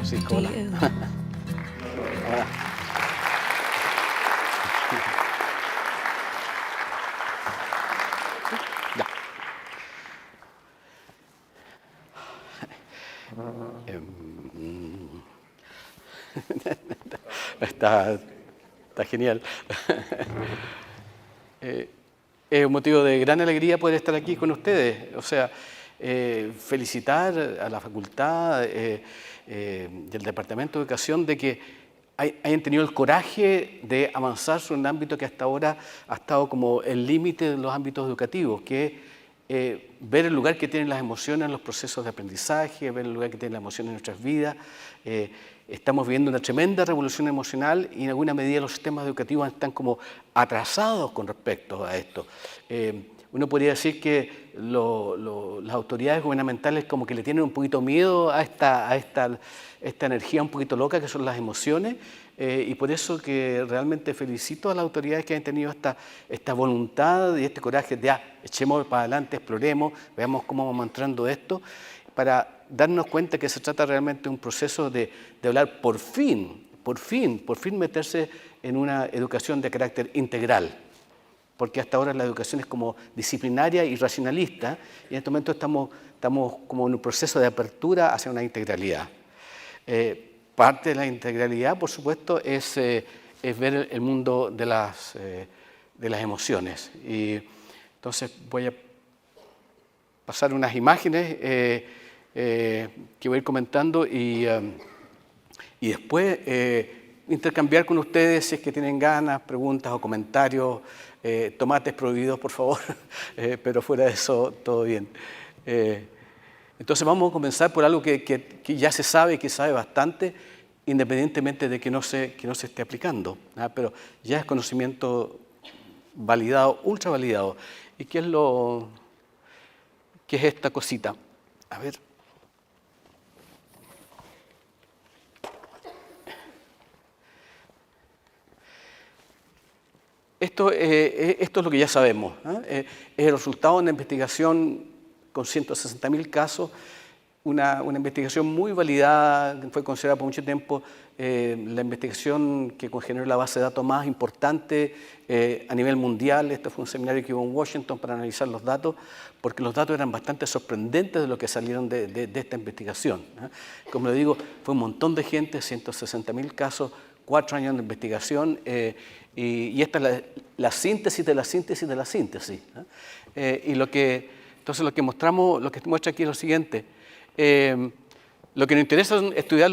Sí, hola. Hola. Ya. Está genial. Es un motivo de gran alegría poder estar aquí con ustedes. O sea, felicitar a la facultad y al Departamento de Educación de que hayan tenido el coraje de avanzar sobre un ámbito que hasta ahora ha estado como el límite de los ámbitos educativos, que es ver el lugar que tienen las emociones en los procesos de aprendizaje, ver el lugar que tienen las emociones en nuestras vidas. Estamos viviendo una tremenda revolución emocional y en alguna medida los sistemas educativos están como atrasados con respecto a esto. Uno podría decir que las autoridades gubernamentales como que le tienen un poquito miedo a esta energía un poquito loca que son las emociones, y por eso que realmente felicito a las autoridades que han tenido esta voluntad y este coraje de echemos para adelante, exploremos, veamos cómo vamos entrando esto, para darnos cuenta que se trata realmente de un proceso de hablar por fin meterse en una educación de carácter integral. Porque hasta ahora la educación es como disciplinaria y racionalista, y en este momento estamos como en un proceso de apertura hacia una integralidad. Parte de la integralidad, por supuesto, es ver el mundo de las emociones. Y entonces voy a pasar unas imágenes que voy a ir comentando y después intercambiar con ustedes si es que tienen ganas, preguntas o comentarios. Tomates prohibidos, por favor, pero fuera de eso, todo bien. Entonces vamos a comenzar por algo que ya se sabe y que sabe bastante, independientemente de que no se esté aplicando, pero ya es conocimiento validado, ultra validado. ¿Y qué es esta cosita? A ver. Esto es lo que ya sabemos. Es el resultado de una investigación con 160.000 casos, una investigación muy validada, fue considerada por mucho tiempo la investigación que generó la base de datos más importante a nivel mundial. Este fue un seminario que hubo en Washington para analizar los datos, porque los datos eran bastante sorprendentes de lo que salieron de esta investigación. Como le digo, fue un montón de gente, 160.000 casos, 4 años de investigación, y esta es la síntesis de la síntesis de la síntesis. Entonces lo que muestra aquí es lo siguiente. Lo que nos interesa es estudiar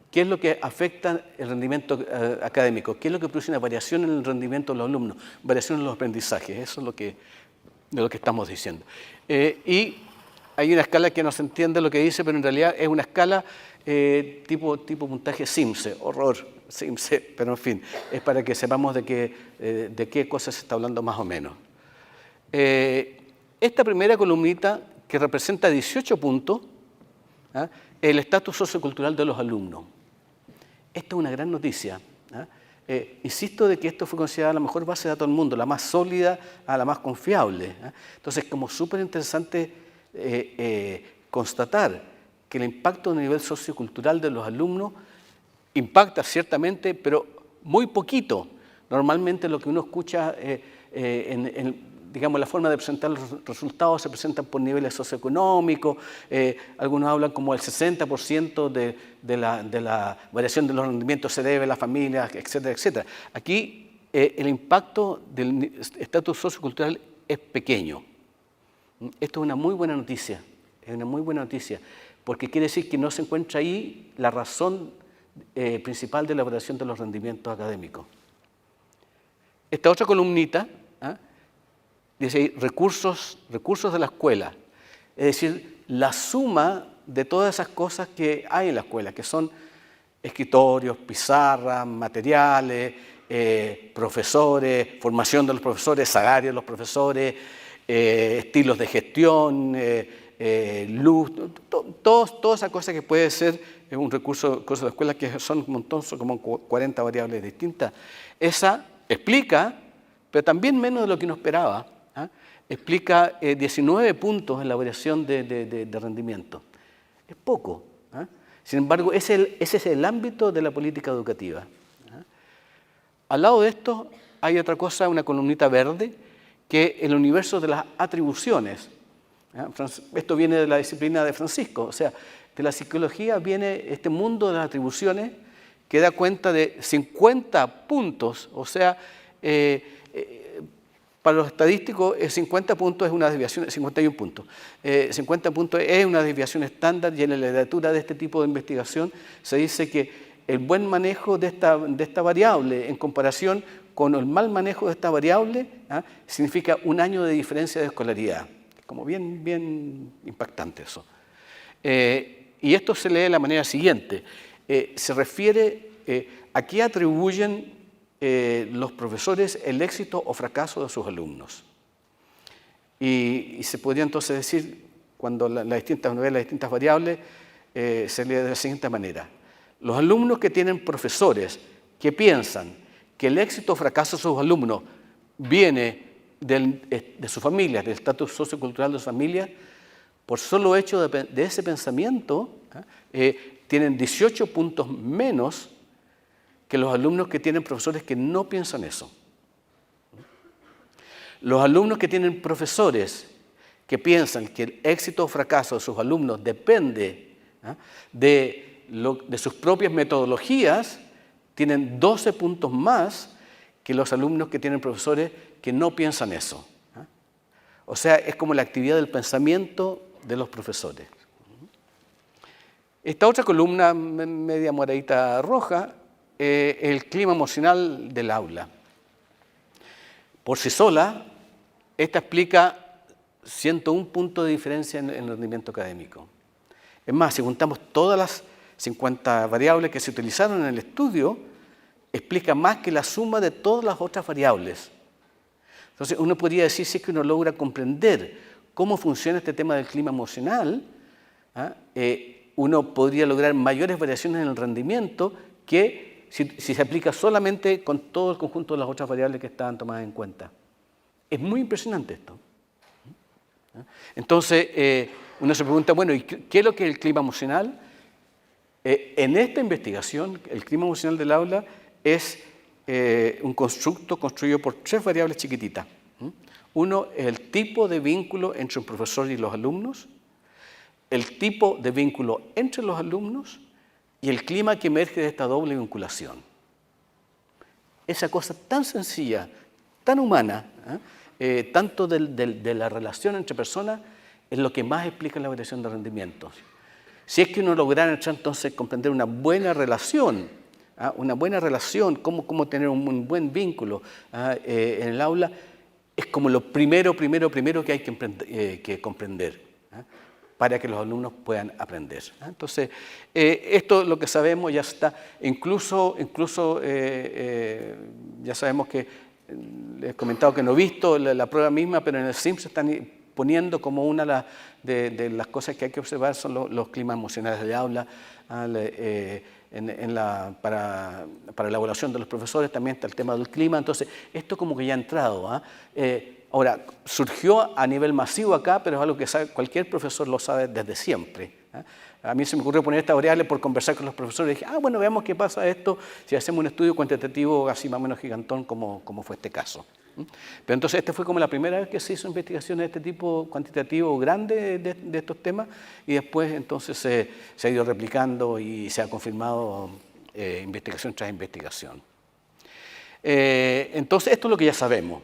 qué es lo que afecta el rendimiento académico, qué es lo que produce una variación en el rendimiento de los alumnos, variación en los aprendizajes. Eso es de lo que estamos diciendo. Y hay una escala que no se entiende lo que dice, pero en realidad es una escala tipo puntaje SIMSE, horror. SIMSE, pero en fin, es para que sepamos de qué cosas se está hablando más o menos. Esta primera columnita, que representa 18 puntos, el estatus sociocultural de los alumnos. Esta es una gran noticia. Insisto de que esto fue considerada la mejor base de datos del mundo, la más sólida, la más confiable. Entonces, como súper interesante constatar que el impacto a nivel sociocultural de los alumnos impacta ciertamente, pero muy poquito. Normalmente lo que uno escucha digamos, la forma de presentar los resultados se presentan por niveles socioeconómicos, algunos hablan como el 60% de la variación de los rendimientos se debe a las familias, etcétera, etcétera. Aquí el impacto del estatus sociocultural es pequeño. Esto es una muy buena noticia, porque quiere decir que no se encuentra ahí la razón principal de la variación de los rendimientos académicos. Esta otra columnita dice ahí, recursos de la escuela, es decir, la suma de todas esas cosas que hay en la escuela, que son escritorios, pizarras, materiales, profesores, formación de los profesores, salarios de los profesores, estilos de gestión, luz, toda esa cosa que puede ser un recurso de la escuela, que son un montón, son como 40 variables distintas. Esa explica, pero también menos de lo que uno esperaba, explica 19 puntos en la variación de rendimiento. Es poco. Sin embargo, ese es el ámbito de la política educativa. Al lado de esto hay otra cosa, una columnita verde, que es el universo de las atribuciones. Esto viene de la disciplina de Francisco, o sea, de la psicología viene este mundo de las atribuciones que da cuenta de 50 puntos, o sea, para los estadísticos 50 puntos es una desviación, 51 puntos. 50 puntos es una desviación estándar y en la literatura de este tipo de investigación se dice que el buen manejo de esta variable en comparación con el mal manejo de esta variable significa un año de diferencia de escolaridad. Como bien impactante eso. Y esto se lee de la manera siguiente. Se refiere a qué atribuyen los profesores el éxito o fracaso de sus alumnos. Y se podría entonces decir, cuando uno ve las distintas variables, se lee de la siguiente manera. Los alumnos que tienen profesores que piensan que el éxito o fracaso de sus alumnos viene de su familia, del estatus sociocultural de su familia, por solo hecho de ese pensamiento, tienen 18 puntos menos que los alumnos que tienen profesores que no piensan eso. Los alumnos que tienen profesores que piensan que el éxito o fracaso de sus alumnos depende de sus propias metodologías, tienen 12 puntos más que los alumnos que tienen profesores que no piensan eso. O sea, es como la actividad del pensamiento de los profesores. Esta otra columna, media moradita roja, el clima emocional del aula. Por sí sola, esta explica 101 puntos de diferencia en el rendimiento académico. Es más, si juntamos todas las 50 variables que se utilizaron en el estudio, explica más que la suma de todas las otras variables. Entonces, uno podría decir, si es que uno logra comprender cómo funciona este tema del clima emocional, uno podría lograr mayores variaciones en el rendimiento que si se aplica solamente con todo el conjunto de las otras variables que estaban tomadas en cuenta. Es muy impresionante esto. Entonces, uno se pregunta, bueno, ¿y qué es lo que es el clima emocional? En esta investigación, el clima emocional del aula es un constructo construido por 3 variables chiquititas. Uno es el tipo de vínculo entre un profesor y los alumnos, el tipo de vínculo entre los alumnos y el clima que emerge de esta doble vinculación. Esa cosa tan sencilla, tan humana, tanto de la relación entre personas, es lo que más explica la variación de rendimientos. Si es que uno lograra entonces comprender una buena relación, cómo tener un buen vínculo en el aula, es como lo primero que hay que comprender para que los alumnos puedan aprender. Entonces, esto es lo que sabemos, ya está, incluso ya sabemos que, les he comentado que no he visto la prueba misma, pero en el SIMS se están poniendo como una de las cosas que hay que observar son los climas emocionales del aula. Para la evaluación de los profesores también está el tema del clima, entonces esto como que ya ha entrado. Ahora, surgió a nivel masivo acá, pero es algo que cualquier profesor lo sabe desde siempre. A mí se me ocurrió poner esta variable por conversar con los profesores y dije, bueno, veamos qué pasa esto si hacemos un estudio cuantitativo así más o menos gigantón como fue este caso. Pero entonces esta fue como la primera vez que se hizo investigaciones de este tipo cuantitativo grande de estos temas y después entonces se ha ido replicando y se ha confirmado investigación tras investigación. Entonces esto es lo que ya sabemos.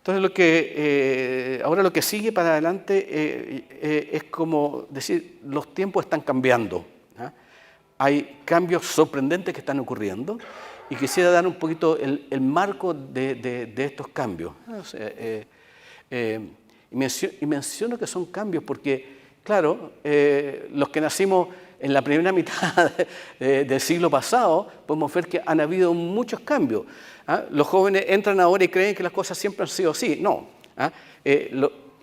Entonces ahora lo que sigue para adelante es como decir, los tiempos están cambiando. Hay cambios sorprendentes que están ocurriendo. Y quisiera dar un poquito el marco de estos cambios. Y menciono que son cambios porque, claro, los que nacimos en la primera mitad del siglo pasado, podemos ver que han habido muchos cambios. Los jóvenes entran ahora y creen que las cosas siempre han sido así. No.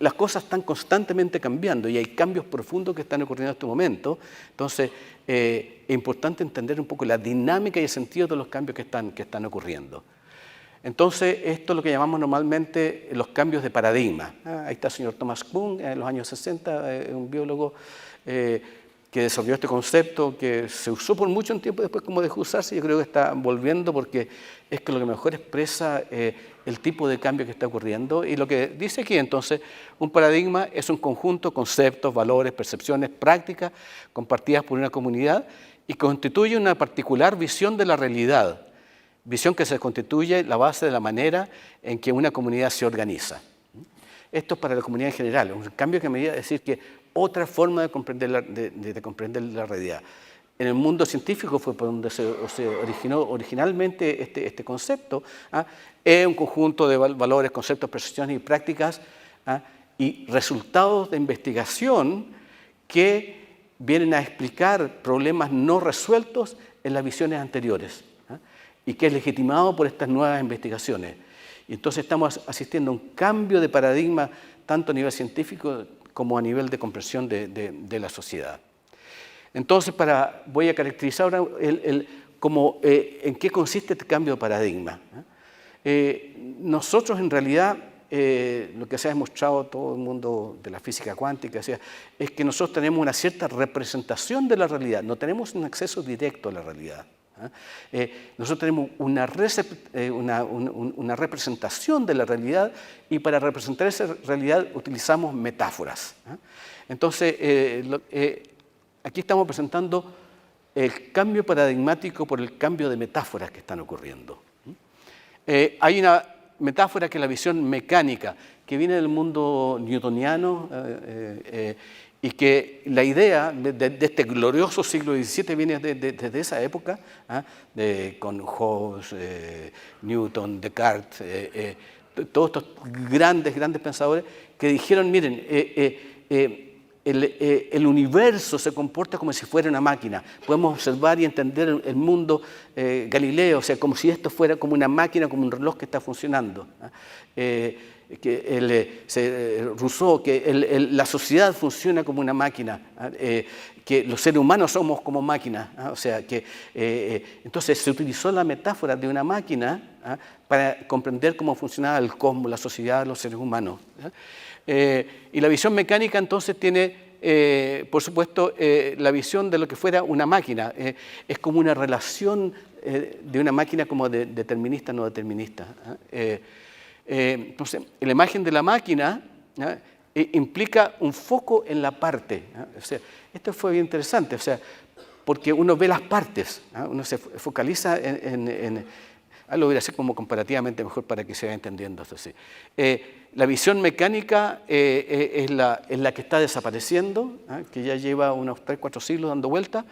Las cosas están constantemente cambiando y hay cambios profundos que están ocurriendo en este momento. Entonces, es importante entender un poco la dinámica y el sentido de los cambios que están ocurriendo. Entonces, esto es lo que llamamos normalmente los cambios de paradigma. Ahí está el señor Thomas Kuhn, en los años 60, un biólogo que desarrolló este concepto, que se usó por mucho tiempo, después como dejó de usarse, yo creo que está volviendo porque es que lo que mejor expresa el tipo de cambio que está ocurriendo. Y lo que dice aquí entonces, un paradigma es un conjunto de conceptos, valores, percepciones, prácticas compartidas por una comunidad y constituye una particular visión de la realidad, visión que se constituye la base de la manera en que una comunidad se organiza. Esto es para la comunidad en general, un cambio que me iba a decir que otra forma de comprender la realidad. En el mundo científico fue por donde se originó originalmente este concepto. Es un conjunto de valores, conceptos, percepciones y prácticas y resultados de investigación que vienen a explicar problemas no resueltos en las visiones anteriores y que es legitimado por estas nuevas investigaciones. Y entonces estamos asistiendo a un cambio de paradigma tanto a nivel científico como a nivel de comprensión de la sociedad. Entonces, voy a caracterizar ahora en qué consiste este cambio de paradigma. Nosotros, en realidad, lo que se ha demostrado todo el mundo de la física cuántica, es que nosotros tenemos una cierta representación de la realidad, no tenemos un acceso directo a la realidad. Nosotros tenemos una representación de la realidad y para representar esa realidad utilizamos metáforas. Entonces, aquí estamos presentando el cambio paradigmático por el cambio de metáforas que están ocurriendo. Hay una metáfora que es la visión mecánica, que viene del mundo newtoniano y que la idea de este glorioso siglo XVII viene desde esa época, con Hobbes, Newton, Descartes, todos estos grandes pensadores que dijeron, miren, el universo se comporta como si fuera una máquina. Podemos observar y entender el mundo Galileo, o sea, como si esto fuera como una máquina, como un reloj que está funcionando. Rousseau, que la sociedad funciona como una máquina, que los seres humanos somos como máquinas, o sea, entonces se utilizó la metáfora de una máquina para comprender cómo funcionaba el cosmos, la sociedad, los seres humanos. Y la visión mecánica entonces tiene, por supuesto, la visión de lo que fuera una máquina. Es como una relación de una máquina como determinista, no determinista. Entonces, la imagen de la máquina implica un foco en la parte. O sea, esto fue bien interesante, o sea, porque uno ve las partes, uno se focaliza lo voy a hacer como comparativamente mejor para que se vaya entendiendo esto. Sí. La visión mecánica es la que está desapareciendo, que ya lleva unos 3-4 siglos dando vuelta,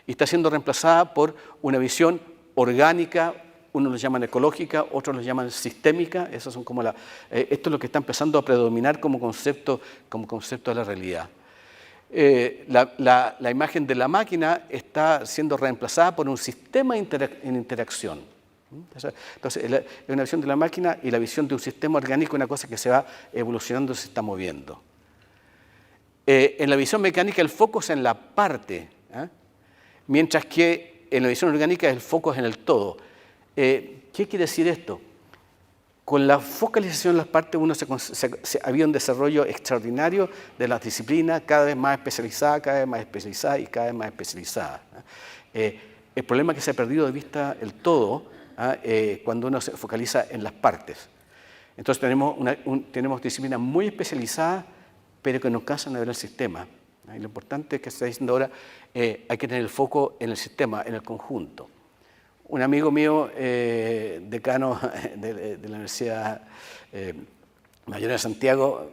y está siendo reemplazada por una visión orgánica, unos lo llaman ecológica, otros lo llaman sistémica. Esas son como esto es lo que está empezando a predominar como concepto de la realidad. La imagen de la máquina está siendo reemplazada por un sistema en interacción. Entonces, es una visión de la máquina y la visión de un sistema orgánico, una cosa que se va evolucionando, se está moviendo. En la visión mecánica el foco es en la parte, mientras que en la visión orgánica el foco es en el todo. ¿Qué quiere decir esto? Con la focalización en las partes había un desarrollo extraordinario de las disciplinas, cada vez más especializada, cada vez más especializada y cada vez más especializada. El problema es que se ha perdido de vista el todo cuando uno se focaliza en las partes. Entonces tenemos disciplinas muy especializadas, pero que no alcanzan a ver el sistema. Y lo importante es que se está diciendo ahora, hay que tener el foco en el sistema, en el conjunto. Un amigo mío, decano de la Universidad Mayor de Santiago,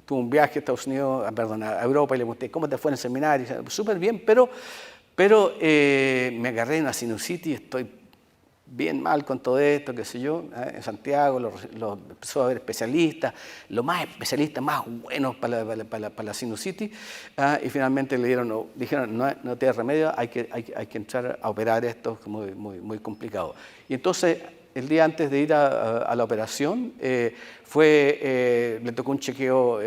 tuvo un viaje a Estados Unidos, a Europa, y le pregunté, ¿cómo te fue en el seminario? Súper bien, pero me agarré en una sinusitis y estoy bien mal con todo esto, qué sé yo. En Santiago empezó a haber especialistas, los más especialistas, más buenos para la sinusitis, y finalmente dijeron, no te da remedio, hay que entrar a operar esto, es muy complicado. Y entonces, el día antes de ir a la operación, le tocó un chequeo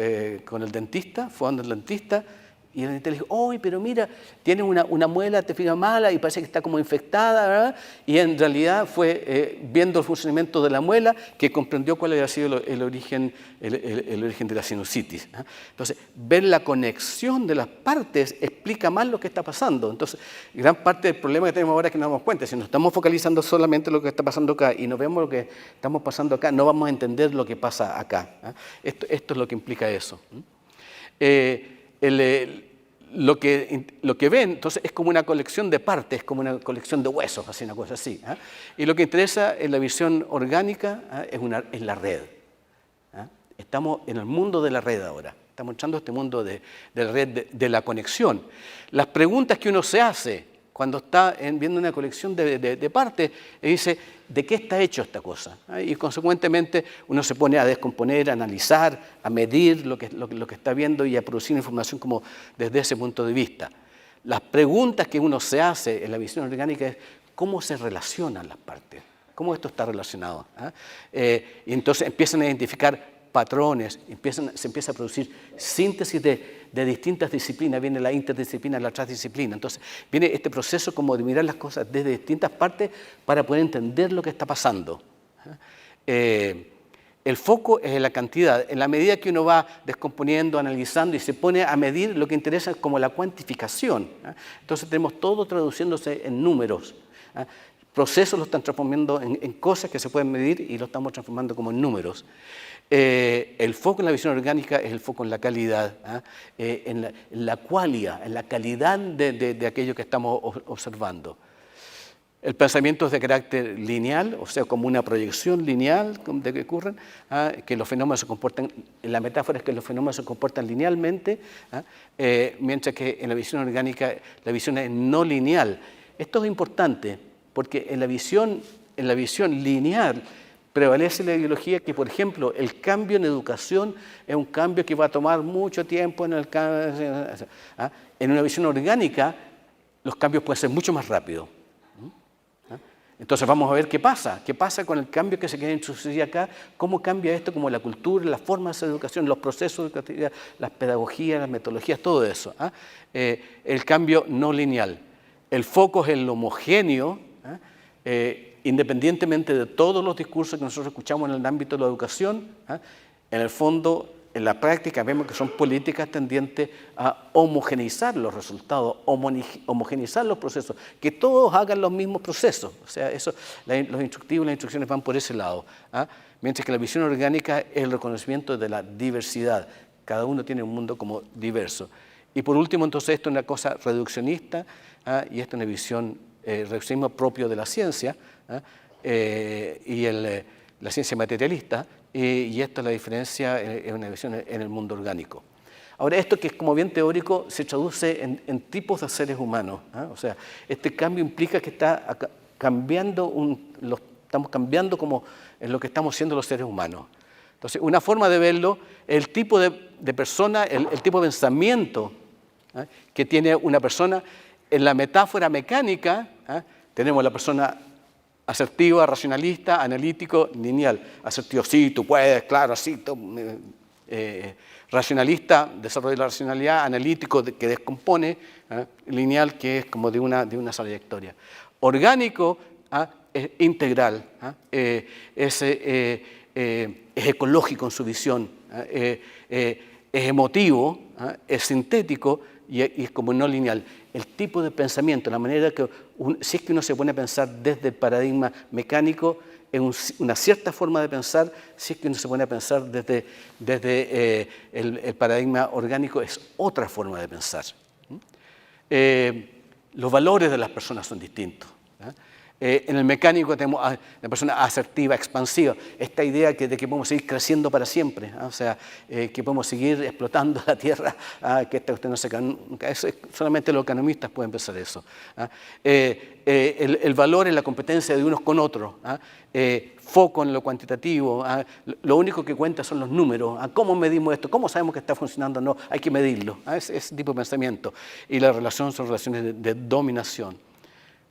con el dentista, fue donde el dentista, Y el dentista le dijo, ¡oy, pero mira, tiene una muela, te fijas mala y parece que está como infectada, ¿verdad? Y en realidad fue viendo el funcionamiento de la muela que comprendió cuál había sido el origen de la sinusitis. Entonces, ver la conexión de las partes explica más lo que está pasando. Entonces, gran parte del problema que tenemos ahora es que nos damos cuenta, si nos estamos focalizando solamente en lo que está pasando acá y no vemos lo que estamos pasando acá, no vamos a entender lo que pasa acá. Esto es lo que implica eso. Lo que ven, entonces, es como una colección de partes, como una colección de huesos, así, una cosa así. Y lo que interesa en la visión orgánica es la red. Estamos en el mundo de la red ahora. Estamos entrando a este mundo de la red, de la conexión. Las preguntas que uno se hace cuando está viendo una colección de partes, dice, ¿de qué está hecho esta cosa? Y consecuentemente uno se pone a descomponer, a analizar, a medir lo que está viendo y a producir información como desde ese punto de vista. Las preguntas que uno se hace en la visión orgánica es cómo se relacionan las partes, cómo esto está relacionado. Y entonces empiezan a identificar patrones, se empieza a producir síntesis de distintas disciplinas, viene la interdisciplina, la transdisciplina. Entonces viene este proceso como de mirar las cosas desde distintas partes para poder entender lo que está pasando. El foco es en la cantidad. En la medida que uno va descomponiendo, analizando y se pone a medir, lo que interesa es como la cuantificación. Entonces tenemos todo traduciéndose en números. Procesos lo están transformando en cosas que se pueden medir y lo estamos transformando como en números. El foco en la visión orgánica es el foco en la calidad, en la qualia, en la calidad de aquello que estamos observando. El pensamiento es de carácter lineal, o sea, como una proyección lineal de que ocurren, que los fenómenos se comportan, la metáfora es que los fenómenos se comportan linealmente, mientras que en la visión orgánica la visión es no lineal. Esto es importante porque en la visión lineal prevalece la ideología que, por ejemplo, el cambio en educación es un cambio que va a tomar mucho tiempo en una visión orgánica, los cambios pueden ser mucho más rápidos. Entonces vamos a ver qué pasa con el cambio que se quiere introducir acá, cómo cambia esto, como la cultura, las formas de educación, los procesos educativos, las pedagogías, las metodologías, todo eso. El cambio no lineal. El foco es el homogéneo, independientemente de todos los discursos que nosotros escuchamos en el ámbito de la educación, en el fondo, en la práctica vemos que son políticas tendientes a homogeneizar los resultados, homogeneizar los procesos, que todos hagan los mismos procesos. O sea, los instructivos y las instrucciones van por ese lado. Mientras que la visión orgánica es el reconocimiento de la diversidad. Cada uno tiene un mundo como diverso. Y por último, entonces, esto es una cosa reduccionista y esto es una visión reduccionismo propio de la ciencia y la ciencia materialista, y esta es la diferencia en una visión en el mundo orgánico. Ahora, esto que es como bien teórico se traduce en tipos de seres humanos. O sea, este cambio implica que está cambiando, estamos cambiando como en lo que estamos siendo los seres humanos. Entonces, una forma de verlo, el tipo de persona, el tipo de pensamiento que tiene una persona. En la metáfora mecánica tenemos la persona asertiva, racionalista, analítico, lineal. Asertivo, sí, tú puedes, claro, sí. Racionalista, desarrollo de la racionalidad, analítico, que descompone, lineal, que es como de una trayectoria. Orgánico, es integral, es ecológico en su visión, es emotivo, es sintético y es como no lineal. El tipo de pensamiento, la manera que, si es que uno se pone a pensar desde el paradigma mecánico, es una cierta forma de pensar, si es que uno se pone a pensar desde el paradigma orgánico, es otra forma de pensar. Los valores de las personas son distintos. En el mecánico tenemos la persona asertiva, expansiva, esta idea de que podemos seguir creciendo para siempre, o sea, que podemos seguir explotando la tierra, que esta cuestión no se cae nunca. Solamente los economistas pueden pensar eso. El valor en la competencia de unos con otros, foco en lo cuantitativo, lo único que cuenta son los números, cómo medimos esto, cómo sabemos que está funcionando o no, hay que medirlo, ese tipo de pensamiento. Y la relación son relaciones de dominación.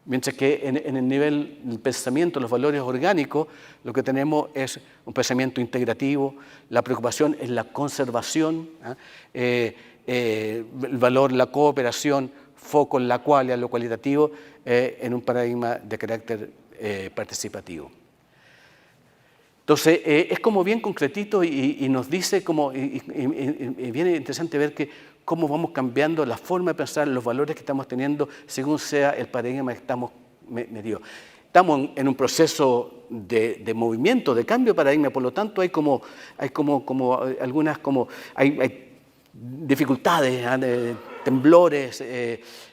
Mientras que en el nivel del pensamiento, los valores orgánicos, lo que tenemos es un pensamiento integrativo, la preocupación es la conservación, el valor, la cooperación, foco en la cual, en lo cualitativo, en un paradigma de carácter participativo. Entonces, es como bien concretito y nos dice como, y bien interesante ver que cómo vamos cambiando la forma de pensar, los valores que estamos teniendo, según sea el paradigma que estamos metidos. Estamos en un proceso de movimiento, de cambio de paradigma, por lo tanto hay algunas hay dificultades, temblores,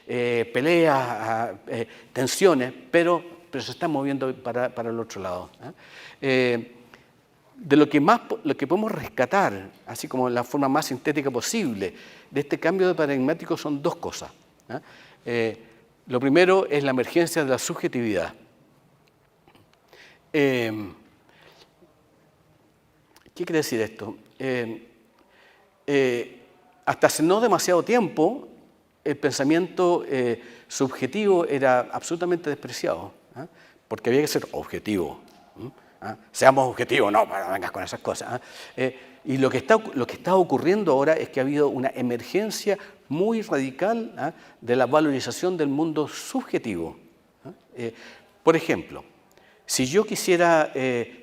peleas, tensiones, pero se está moviendo para el otro lado. De lo que podemos rescatar, así como la forma más sintética posible, de este cambio de paradigmático son dos cosas. Lo primero es la emergencia de la subjetividad. ¿Qué quiere decir esto? Hasta hace no demasiado tiempo, el pensamiento subjetivo era absolutamente despreciado, porque había que ser objetivo. Seamos objetivos, no vengas con esas cosas. Y lo que está ocurriendo ahora es que ha habido una emergencia muy radical de la valorización del mundo subjetivo. Por ejemplo, si yo quisiera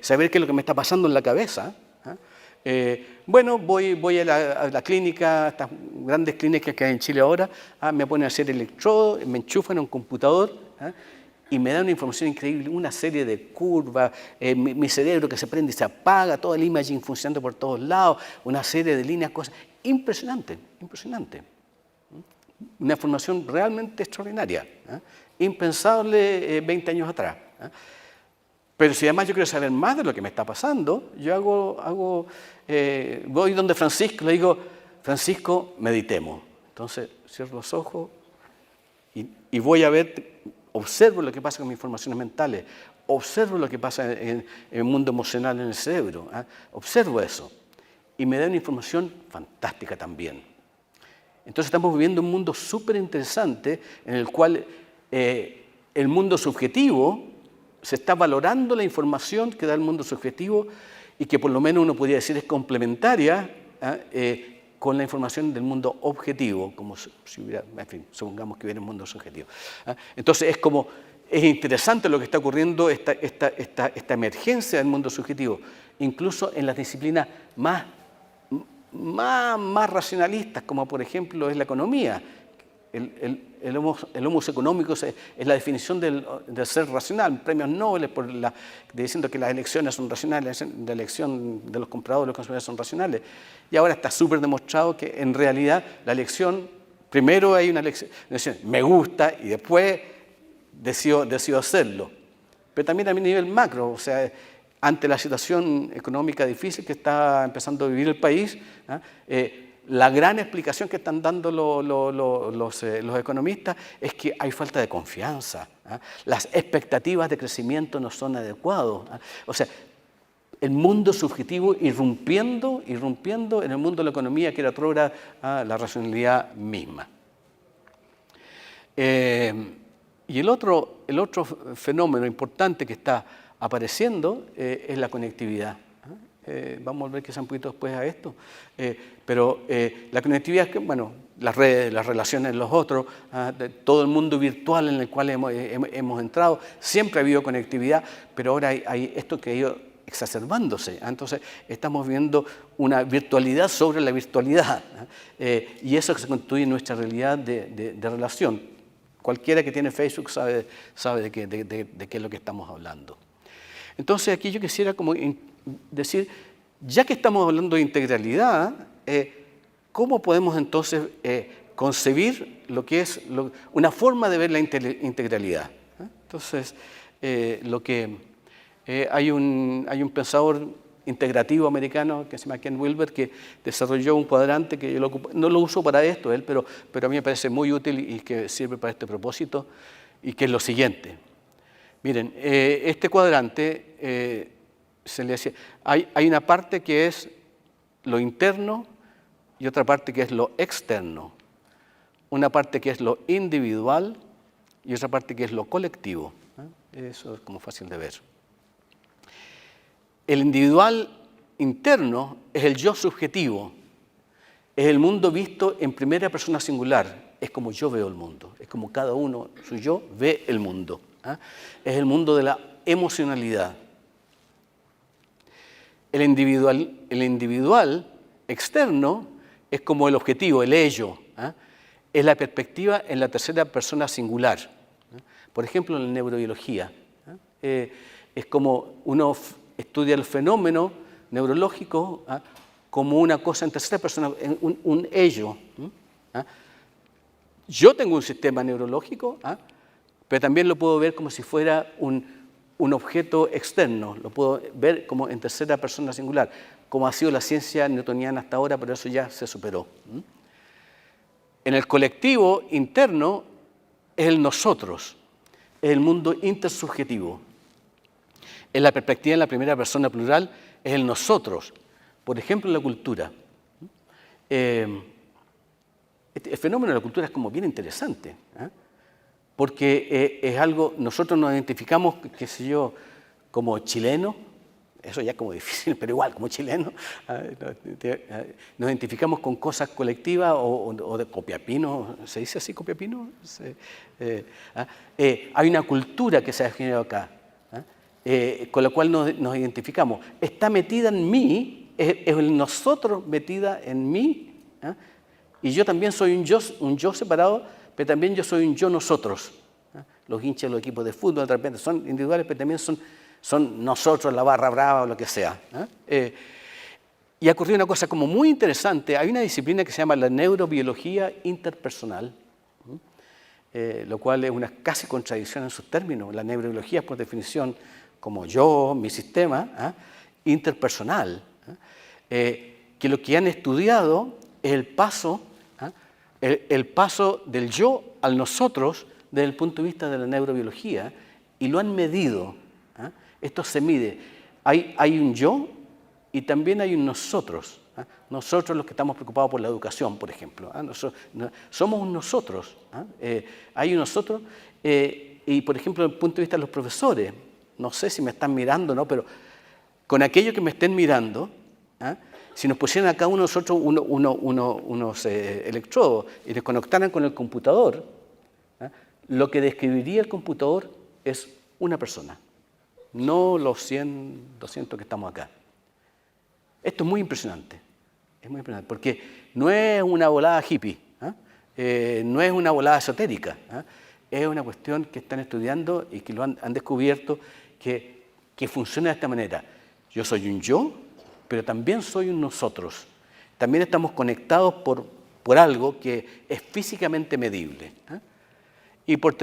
saber qué es lo que me está pasando en la cabeza, bueno, voy a la clínica, estas grandes clínicas que hay en Chile ahora, me ponen a hacer electrodos, me enchufan a un computador y me dan una información increíble, una serie de curvas, mi cerebro que se prende y se apaga, todo el imaging funcionando por todos lados, una serie de líneas, cosas impresionante, impresionante. Una información realmente extraordinaria, impensable 20 años atrás. Pero si además yo quiero saber más de lo que me está pasando, yo voy donde Francisco, le digo, Francisco, meditemos. Entonces cierro los ojos y voy a ver, observo lo que pasa con mis informaciones mentales, observo lo que pasa en el mundo emocional en el cerebro, observo eso y me da una información fantástica también. Entonces estamos viviendo un mundo súper interesante en el cual el mundo subjetivo se está valorando la información que da el mundo subjetivo y que por lo menos uno podría decir es complementaria con la información del mundo objetivo, como si hubiera, en fin, supongamos que hubiera un mundo subjetivo. Entonces es interesante lo que está ocurriendo, esta emergencia del mundo subjetivo, incluso en las disciplinas más racionalistas, como por ejemplo es la economía. El homus económicos es la definición del ser racional, premios Nobel diciendo que las elecciones son racionales, la elección de los compradores y los consumidores son racionales. Y ahora está súper demostrado que en realidad la elección, primero hay una elección, me gusta y después decido hacerlo. Pero también a nivel macro, o sea, ante la situación económica difícil que está empezando a vivir el país, la gran explicación que están dando los economistas es que hay falta de confianza. Las expectativas de crecimiento no son adecuadas. O sea, el mundo subjetivo irrumpiendo en el mundo de la economía que era otrora la racionalidad misma. Y el otro fenómeno importante que está apareciendo es la conectividad. Vamos a ver quizá un poquito después a esto, pero la conectividad es que, bueno, las redes, las relaciones de los otros, todo el mundo virtual en el cual hemos entrado, siempre ha habido conectividad, pero ahora hay esto que ha ido exacerbándose. Entonces estamos viendo una virtualidad sobre la virtualidad, y eso que se constituye en nuestra realidad de relación. Cualquiera que tiene Facebook sabe de qué es lo que estamos hablando. Entonces aquí yo quisiera como decir, ya que estamos hablando de integralidad, ¿cómo podemos entonces concebir lo que es una forma de ver la integralidad? Entonces, hay un pensador integrativo americano que se llama Ken Wilber, que desarrolló un cuadrante que yo no lo uso para esto, pero a mí me parece muy útil y que sirve para este propósito, y que es lo siguiente. Miren, este cuadrante se le decía, hay una parte que es lo interno y otra parte que es lo externo, una parte que es lo individual y otra parte que es lo colectivo. Eso es como fácil de ver. El individual interno es el yo subjetivo, Es el mundo visto en primera persona singular. Es como yo veo el mundo. Es como cada uno, su yo, ve el mundo. Es el mundo de la emocionalidad. El individual externo es como el objetivo, el ello. Es la perspectiva en la tercera persona singular. Por ejemplo, en la neurobiología. Es como uno estudia el fenómeno neurológico como una cosa en tercera persona, un ello. Yo tengo un sistema neurológico, pero también lo puedo ver como si fuera un objeto externo, lo puedo ver como en tercera persona singular, como ha sido la ciencia newtoniana hasta ahora, pero eso ya se superó. En el colectivo interno es el nosotros, es el mundo intersubjetivo. En la perspectiva en la primera persona plural es el nosotros. Por ejemplo, en la cultura. El fenómeno de la cultura es como bien interesante, porque es algo, nosotros nos identificamos, qué sé yo, como chilenos, eso ya es como difícil, pero igual, como chilenos, nos identificamos con cosas colectivas o de Copiapino, ¿se dice así Copiapino? Hay una cultura que se ha generado acá, con la cual nos identificamos. Está metida en mí, es el nosotros metida en mí, y yo también soy un yo separado, pero también yo soy un yo nosotros. Los hinchas de los equipos de fútbol de repente son individuales, pero también son nosotros, la barra brava o lo que sea. Y ha ocurrido una cosa como muy interesante. Hay una disciplina que se llama la neurobiología interpersonal, lo cual es una casi contradicción en sus términos. La neurobiología es por definición como yo, mi sistema, interpersonal. Que lo que han estudiado es el paso del yo al nosotros desde el punto de vista de la neurobiología y lo han medido. Esto se mide. Hay un yo y también hay un nosotros. Nosotros los que estamos preocupados por la educación, por ejemplo. Somos un nosotros. Hay un nosotros y, por ejemplo, desde el punto de vista de los profesores, no sé si me están mirando o no, pero con aquello que me estén mirando, si nos pusieran acá nosotros unos electrodos y nos conectaran con el computador, lo que describiría el computador es una persona, no los 100, 200 que estamos acá. Esto es muy impresionante, porque no es una volada hippie, no es una volada esotérica, es una cuestión que están estudiando y que lo han descubierto que funciona de esta manera. Yo soy un yo, pero también soy un nosotros. También estamos conectados por algo que es físicamente medible. Y por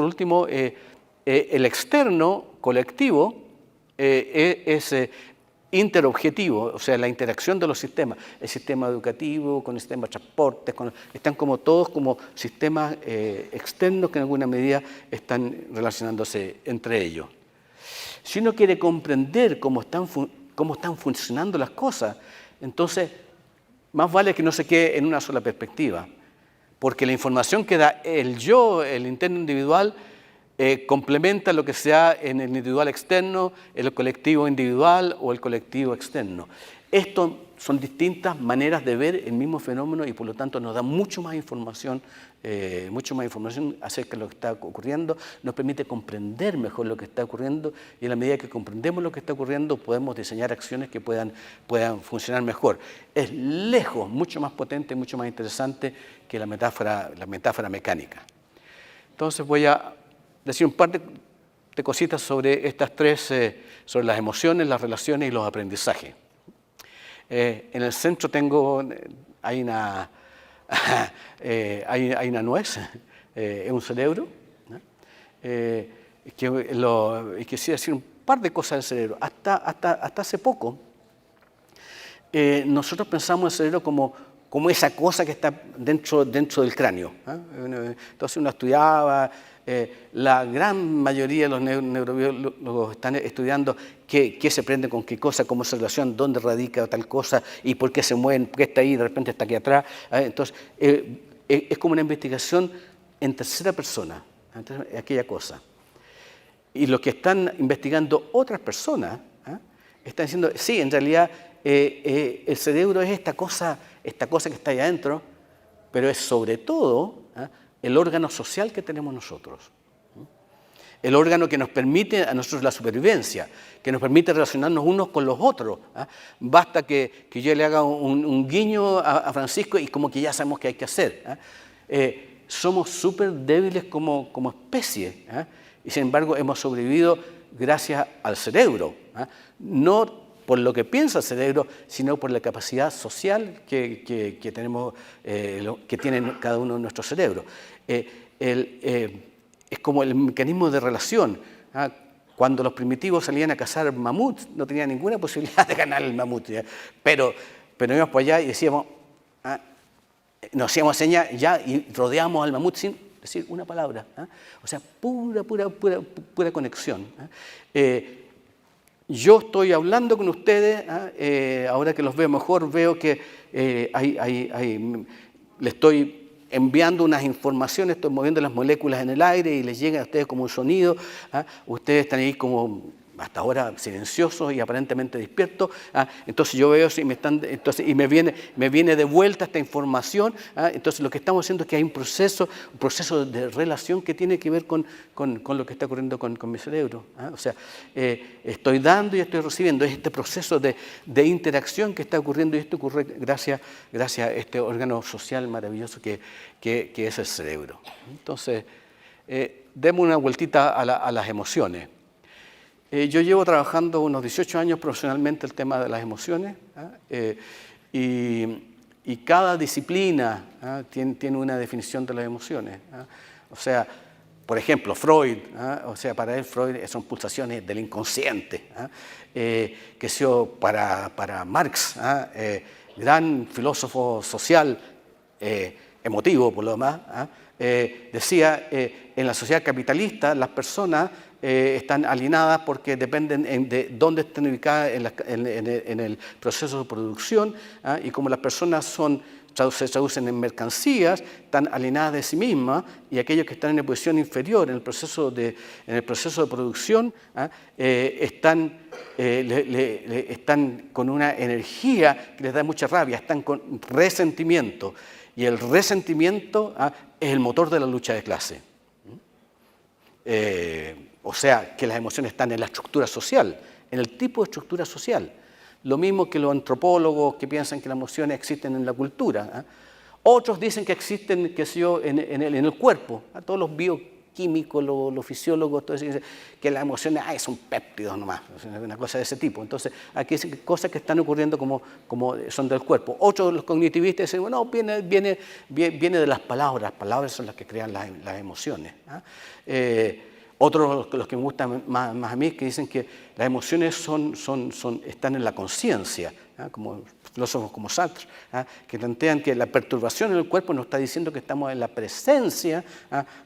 último, el externo colectivo es interobjetivo, o sea, la interacción de los sistemas. El sistema educativo con el sistema de transporte, están como todos como sistemas externos que en alguna medida están relacionándose entre ellos. Si uno quiere comprender cómo están funcionando las cosas, entonces más vale que no se quede en una sola perspectiva, porque la información que da el yo, el interno individual, complementa lo que sea en el individual externo, el colectivo individual o el colectivo externo. Esto son distintas maneras de ver el mismo fenómeno y por lo tanto nos da mucho más información acerca de lo que está ocurriendo, nos permite comprender mejor lo que está ocurriendo y en la medida que comprendemos lo que está ocurriendo podemos diseñar acciones que puedan funcionar mejor. Es lejos mucho más potente, mucho más interesante que la metáfora mecánica. Entonces voy a decir un par de cositas sobre estas tres, sobre las emociones, las relaciones y los aprendizajes. En el centro hay una nuez, es un cerebro, y quisiera decir un par de cosas del cerebro. Hasta hace poco, nosotros pensamos el cerebro como esa cosa que está dentro del cráneo. Entonces uno estudiaba, la gran mayoría de los neurobiólogos están estudiando qué se prende con qué cosa, cómo se relaciona, dónde radica tal cosa y por qué se mueven, por qué está ahí y de repente está aquí atrás. Entonces es como una investigación en tercera persona, aquella cosa. Y lo que están investigando otras personas están diciendo, sí, en realidad el cerebro es esta cosa que está ahí adentro, pero es sobre todo el órgano social que tenemos nosotros. El órgano que nos permite a nosotros la supervivencia, que nos permite relacionarnos unos con los otros. Basta que yo le haga un guiño a Francisco y como que ya sabemos qué hay que hacer. Somos súper débiles como especie, y sin embargo hemos sobrevivido gracias al cerebro. No por lo que piensa el cerebro, sino por la capacidad social que tenemos, que tiene cada uno de nuestros cerebros. Es como el mecanismo de relación. Cuando los primitivos salían a cazar mamuts, no tenían ninguna posibilidad de ganar el mamut. Pero íbamos por allá y decíamos, nos hacíamos señas ya y rodeamos al mamut sin decir una palabra. O sea, pura conexión. Yo estoy hablando con ustedes, ahora que los veo mejor, veo que le estoy enviando unas informaciones, estoy moviendo las moléculas en el aire y les llega a ustedes como un sonido. Ustedes están ahí como hasta ahora silenciosos y aparentemente despiertos. Entonces yo veo eso y me viene de vuelta esta información. Entonces lo que estamos haciendo es que hay un proceso de relación que tiene que ver con lo que está ocurriendo con mi cerebro. O sea, estoy dando y estoy recibiendo. Es este proceso de interacción que está ocurriendo, y esto ocurre gracias a este órgano social maravilloso que es el cerebro. Entonces, demos una vueltita a las emociones. Yo llevo trabajando unos 18 años profesionalmente el tema de las emociones, y cada disciplina tiene una definición de las emociones. O sea, por ejemplo, Freud, o sea, para él Freud son pulsaciones del inconsciente. Que sea para Marx, gran filósofo social, emotivo por lo demás, decía, en la sociedad capitalista las personas están alienadas porque dependen de dónde están ubicadas en el proceso de producción, y como las personas se traducen en mercancías, están alienadas de sí mismas, y aquellos que están en una posición inferior en el proceso de producción están con una energía que les da mucha rabia, están con resentimiento, y el resentimiento es el motor de la lucha de clase. O sea, que las emociones están en la estructura social, en el tipo de estructura social. Lo mismo que los antropólogos que piensan que las emociones existen en la cultura. Otros dicen que existen, qué sé yo, en el cuerpo. Todos los bioquímicos, los fisiólogos, todos dicen que las emociones son péptidos nomás, una cosa de ese tipo. Entonces, aquí hay cosas que están ocurriendo como son del cuerpo. Otros, los cognitivistas, dicen, bueno, viene de las palabras son las que crean las emociones. Otros, los que me gustan más a mí, que dicen que las emociones están en la conciencia, como filósofos como Sartre, que plantean que la perturbación en el cuerpo nos está diciendo que estamos en la presencia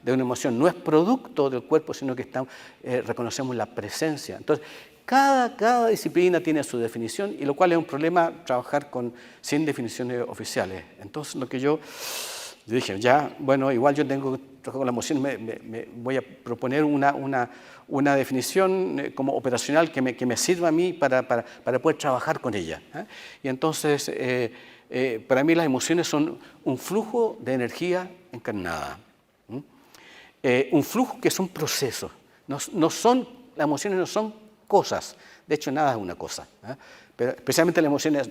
de una emoción. No es producto del cuerpo, sino que reconocemos la presencia. Entonces, cada disciplina tiene su definición, y lo cual es un problema trabajar sin definiciones oficiales. Entonces, lo que yo dije, ya, bueno, igual yo tengo que trabajar con la emoción, me voy a proponer una definición como operacional que me sirva a mí para poder trabajar con ella. Y entonces, para mí las emociones son un flujo de energía encarnada. Un flujo que son procesos. Las emociones no son cosas, de hecho nada es una cosa. Pero especialmente las emociones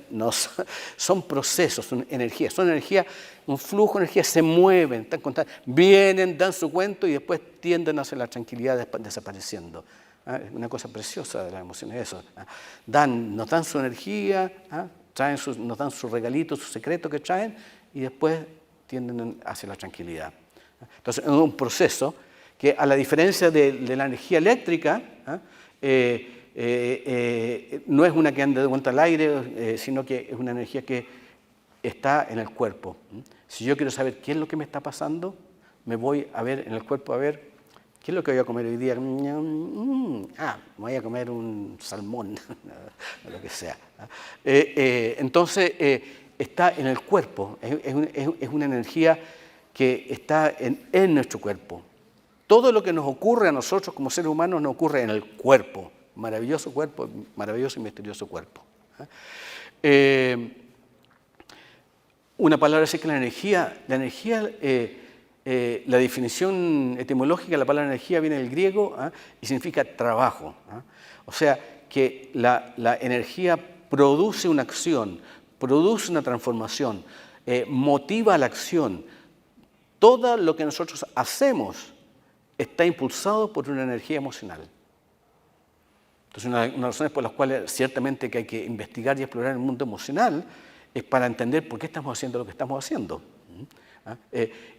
son procesos, son energías, un flujo de energía, se mueven, están contadas, vienen, dan su cuento y después tienden hacia la tranquilidad desapareciendo. Es una cosa preciosa de las emociones eso. Nos dan su energía, nos dan su regalito, su secreto que traen, y después tienden hacia la tranquilidad. Entonces es un proceso que, a la diferencia de la energía eléctrica, no es una que anda de vuelta al aire, sino que es una energía que está en el cuerpo. Si yo quiero saber qué es lo que me está pasando, me voy a ver en el cuerpo, a ver qué es lo que voy a comer hoy día. Me voy a comer un salmón, o lo que sea. Entonces, está en el cuerpo, es una energía que está en nuestro cuerpo. Todo lo que nos ocurre a nosotros como seres humanos nos ocurre en el cuerpo. Maravilloso cuerpo, maravilloso y misterioso cuerpo. Una palabra así que la energía, la definición etimológica de la palabra energía viene del griego y significa trabajo. O sea, que la energía produce una acción, produce una transformación, motiva la acción. Todo lo que nosotros hacemos está impulsado por una energía emocional. Entonces, una de las razones por las cuales ciertamente que hay que investigar y explorar el mundo emocional es para entender por qué estamos haciendo lo que estamos haciendo.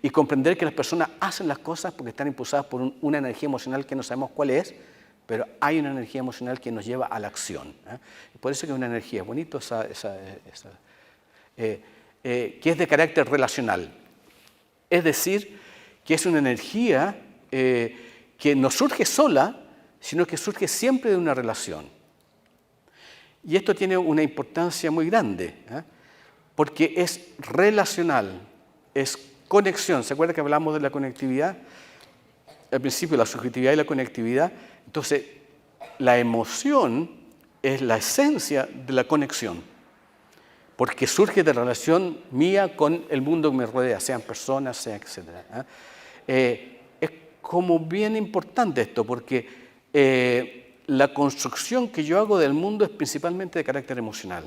Y comprender que las personas hacen las cosas porque están impulsadas por una energía emocional que no sabemos cuál es, pero hay una energía emocional que nos lleva a la acción. Por eso que es una energía, es bonito que es de carácter relacional. Es decir, que es una energía que no surge sola, sino que surge siempre de una relación. Y esto tiene una importancia muy grande, porque es relacional, es conexión. ¿Se acuerda que hablamos de la conectividad? Al principio, la subjetividad y la conectividad. Entonces, la emoción es la esencia de la conexión, porque surge de la relación mía con el mundo que me rodea, sean personas, sea etc. Es como bien importante esto, porque la construcción que yo hago del mundo es principalmente de carácter emocional.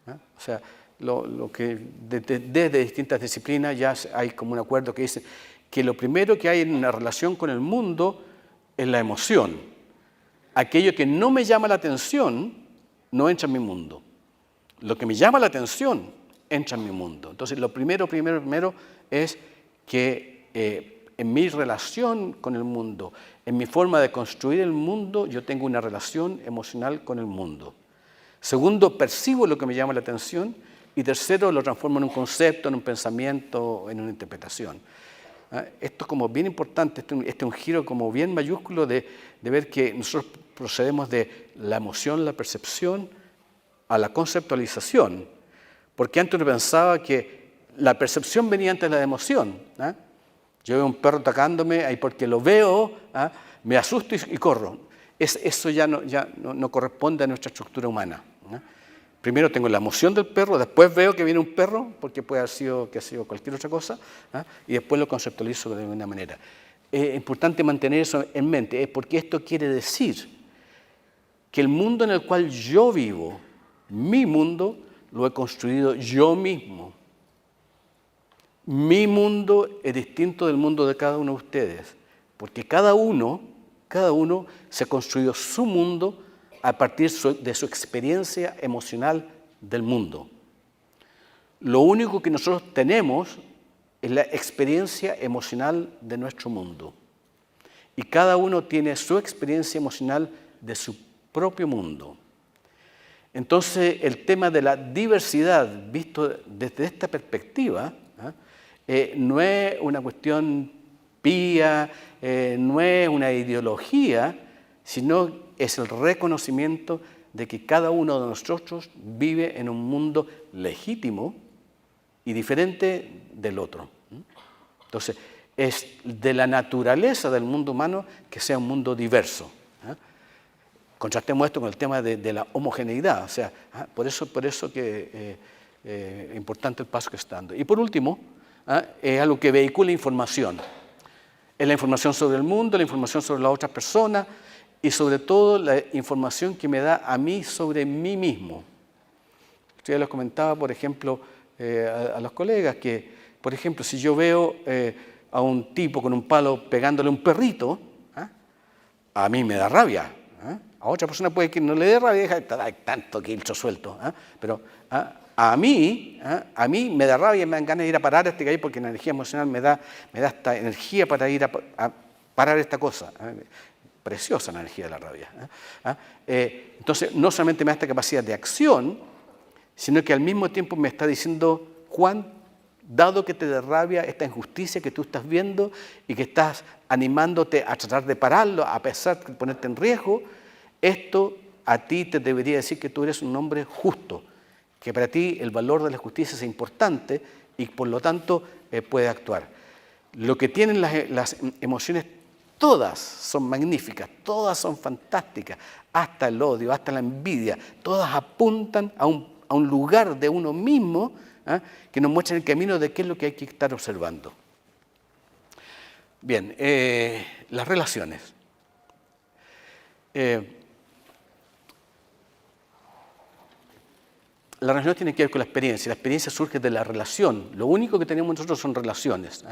O sea, lo que desde distintas disciplinas ya hay como un acuerdo que dice que lo primero que hay en una relación con el mundo es la emoción. Aquello que no me llama la atención no entra en mi mundo. Lo que me llama la atención entra en mi mundo. Entonces, lo primero es que en mi relación con el mundo, en mi forma de construir el mundo, yo tengo una relación emocional con el mundo. Segundo, percibo lo que me llama la atención. Y tercero, lo transformo en un concepto, en un pensamiento, en una interpretación. Esto es como bien importante, este es un giro como bien mayúsculo de ver que nosotros procedemos de la emoción, la percepción, a la conceptualización. Porque antes uno pensaba que la percepción venía antes de la emoción. Yo veo un perro atacándome, ahí porque lo veo, me asusto y corro. Eso ya no corresponde a nuestra estructura humana. Primero tengo la emoción del perro, después veo que viene un perro, porque puede haber sido que ha sido cualquier otra cosa, y después lo conceptualizo de alguna manera. Es importante mantener eso en mente, porque esto quiere decir que el mundo en el cual yo vivo, mi mundo, lo he construido yo mismo. Mi mundo es distinto del mundo de cada uno de ustedes, porque cada uno se ha construido su mundo a partir de su experiencia emocional del mundo. Lo único que nosotros tenemos es la experiencia emocional de nuestro mundo. Y cada uno tiene su experiencia emocional de su propio mundo. Entonces, el tema de la diversidad, visto desde esta perspectiva, no es una cuestión pía, no es una ideología, sino es el reconocimiento de que cada uno de nosotros vive en un mundo legítimo y diferente del otro. Entonces, es de la naturaleza del mundo humano que sea un mundo diverso. Contrastemos esto con el tema de la homogeneidad. O sea, por eso que es importante el paso que está dando. Y por último, es algo que vehicula información. Es la información sobre el mundo, la información sobre las otras personas, y sobre todo la información que me da a mí sobre mí mismo. Yo les comentaba, por ejemplo, a los colegas que, por ejemplo, si yo veo a un tipo con un palo pegándole a un perrito, a mí me da rabia. A otra persona puede que no le dé rabia y deja, hay tanto quiltro suelto. Pero a mí me da rabia y me dan ganas de ir a parar este gallo porque la energía emocional me da esta energía para ir a parar esta cosa. Preciosa la energía de la rabia. Entonces, no solamente me da esta capacidad de acción, sino que al mismo tiempo me está diciendo, Juan, dado que te da rabia esta injusticia que tú estás viendo y que estás animándote a tratar de pararlo, a pesar de ponerte en riesgo, esto a ti te debería decir que tú eres un hombre justo, que para ti el valor de la justicia es importante y por lo tanto puedes actuar. Lo que tienen las emociones todas son magníficas, todas son fantásticas, hasta el odio, hasta la envidia, todas apuntan a un lugar de uno mismo, que nos muestra el camino de qué es lo que hay que estar observando. Bien, las relaciones. La relación tiene que ver con la experiencia. La experiencia surge de la relación. Lo único que tenemos nosotros son relaciones.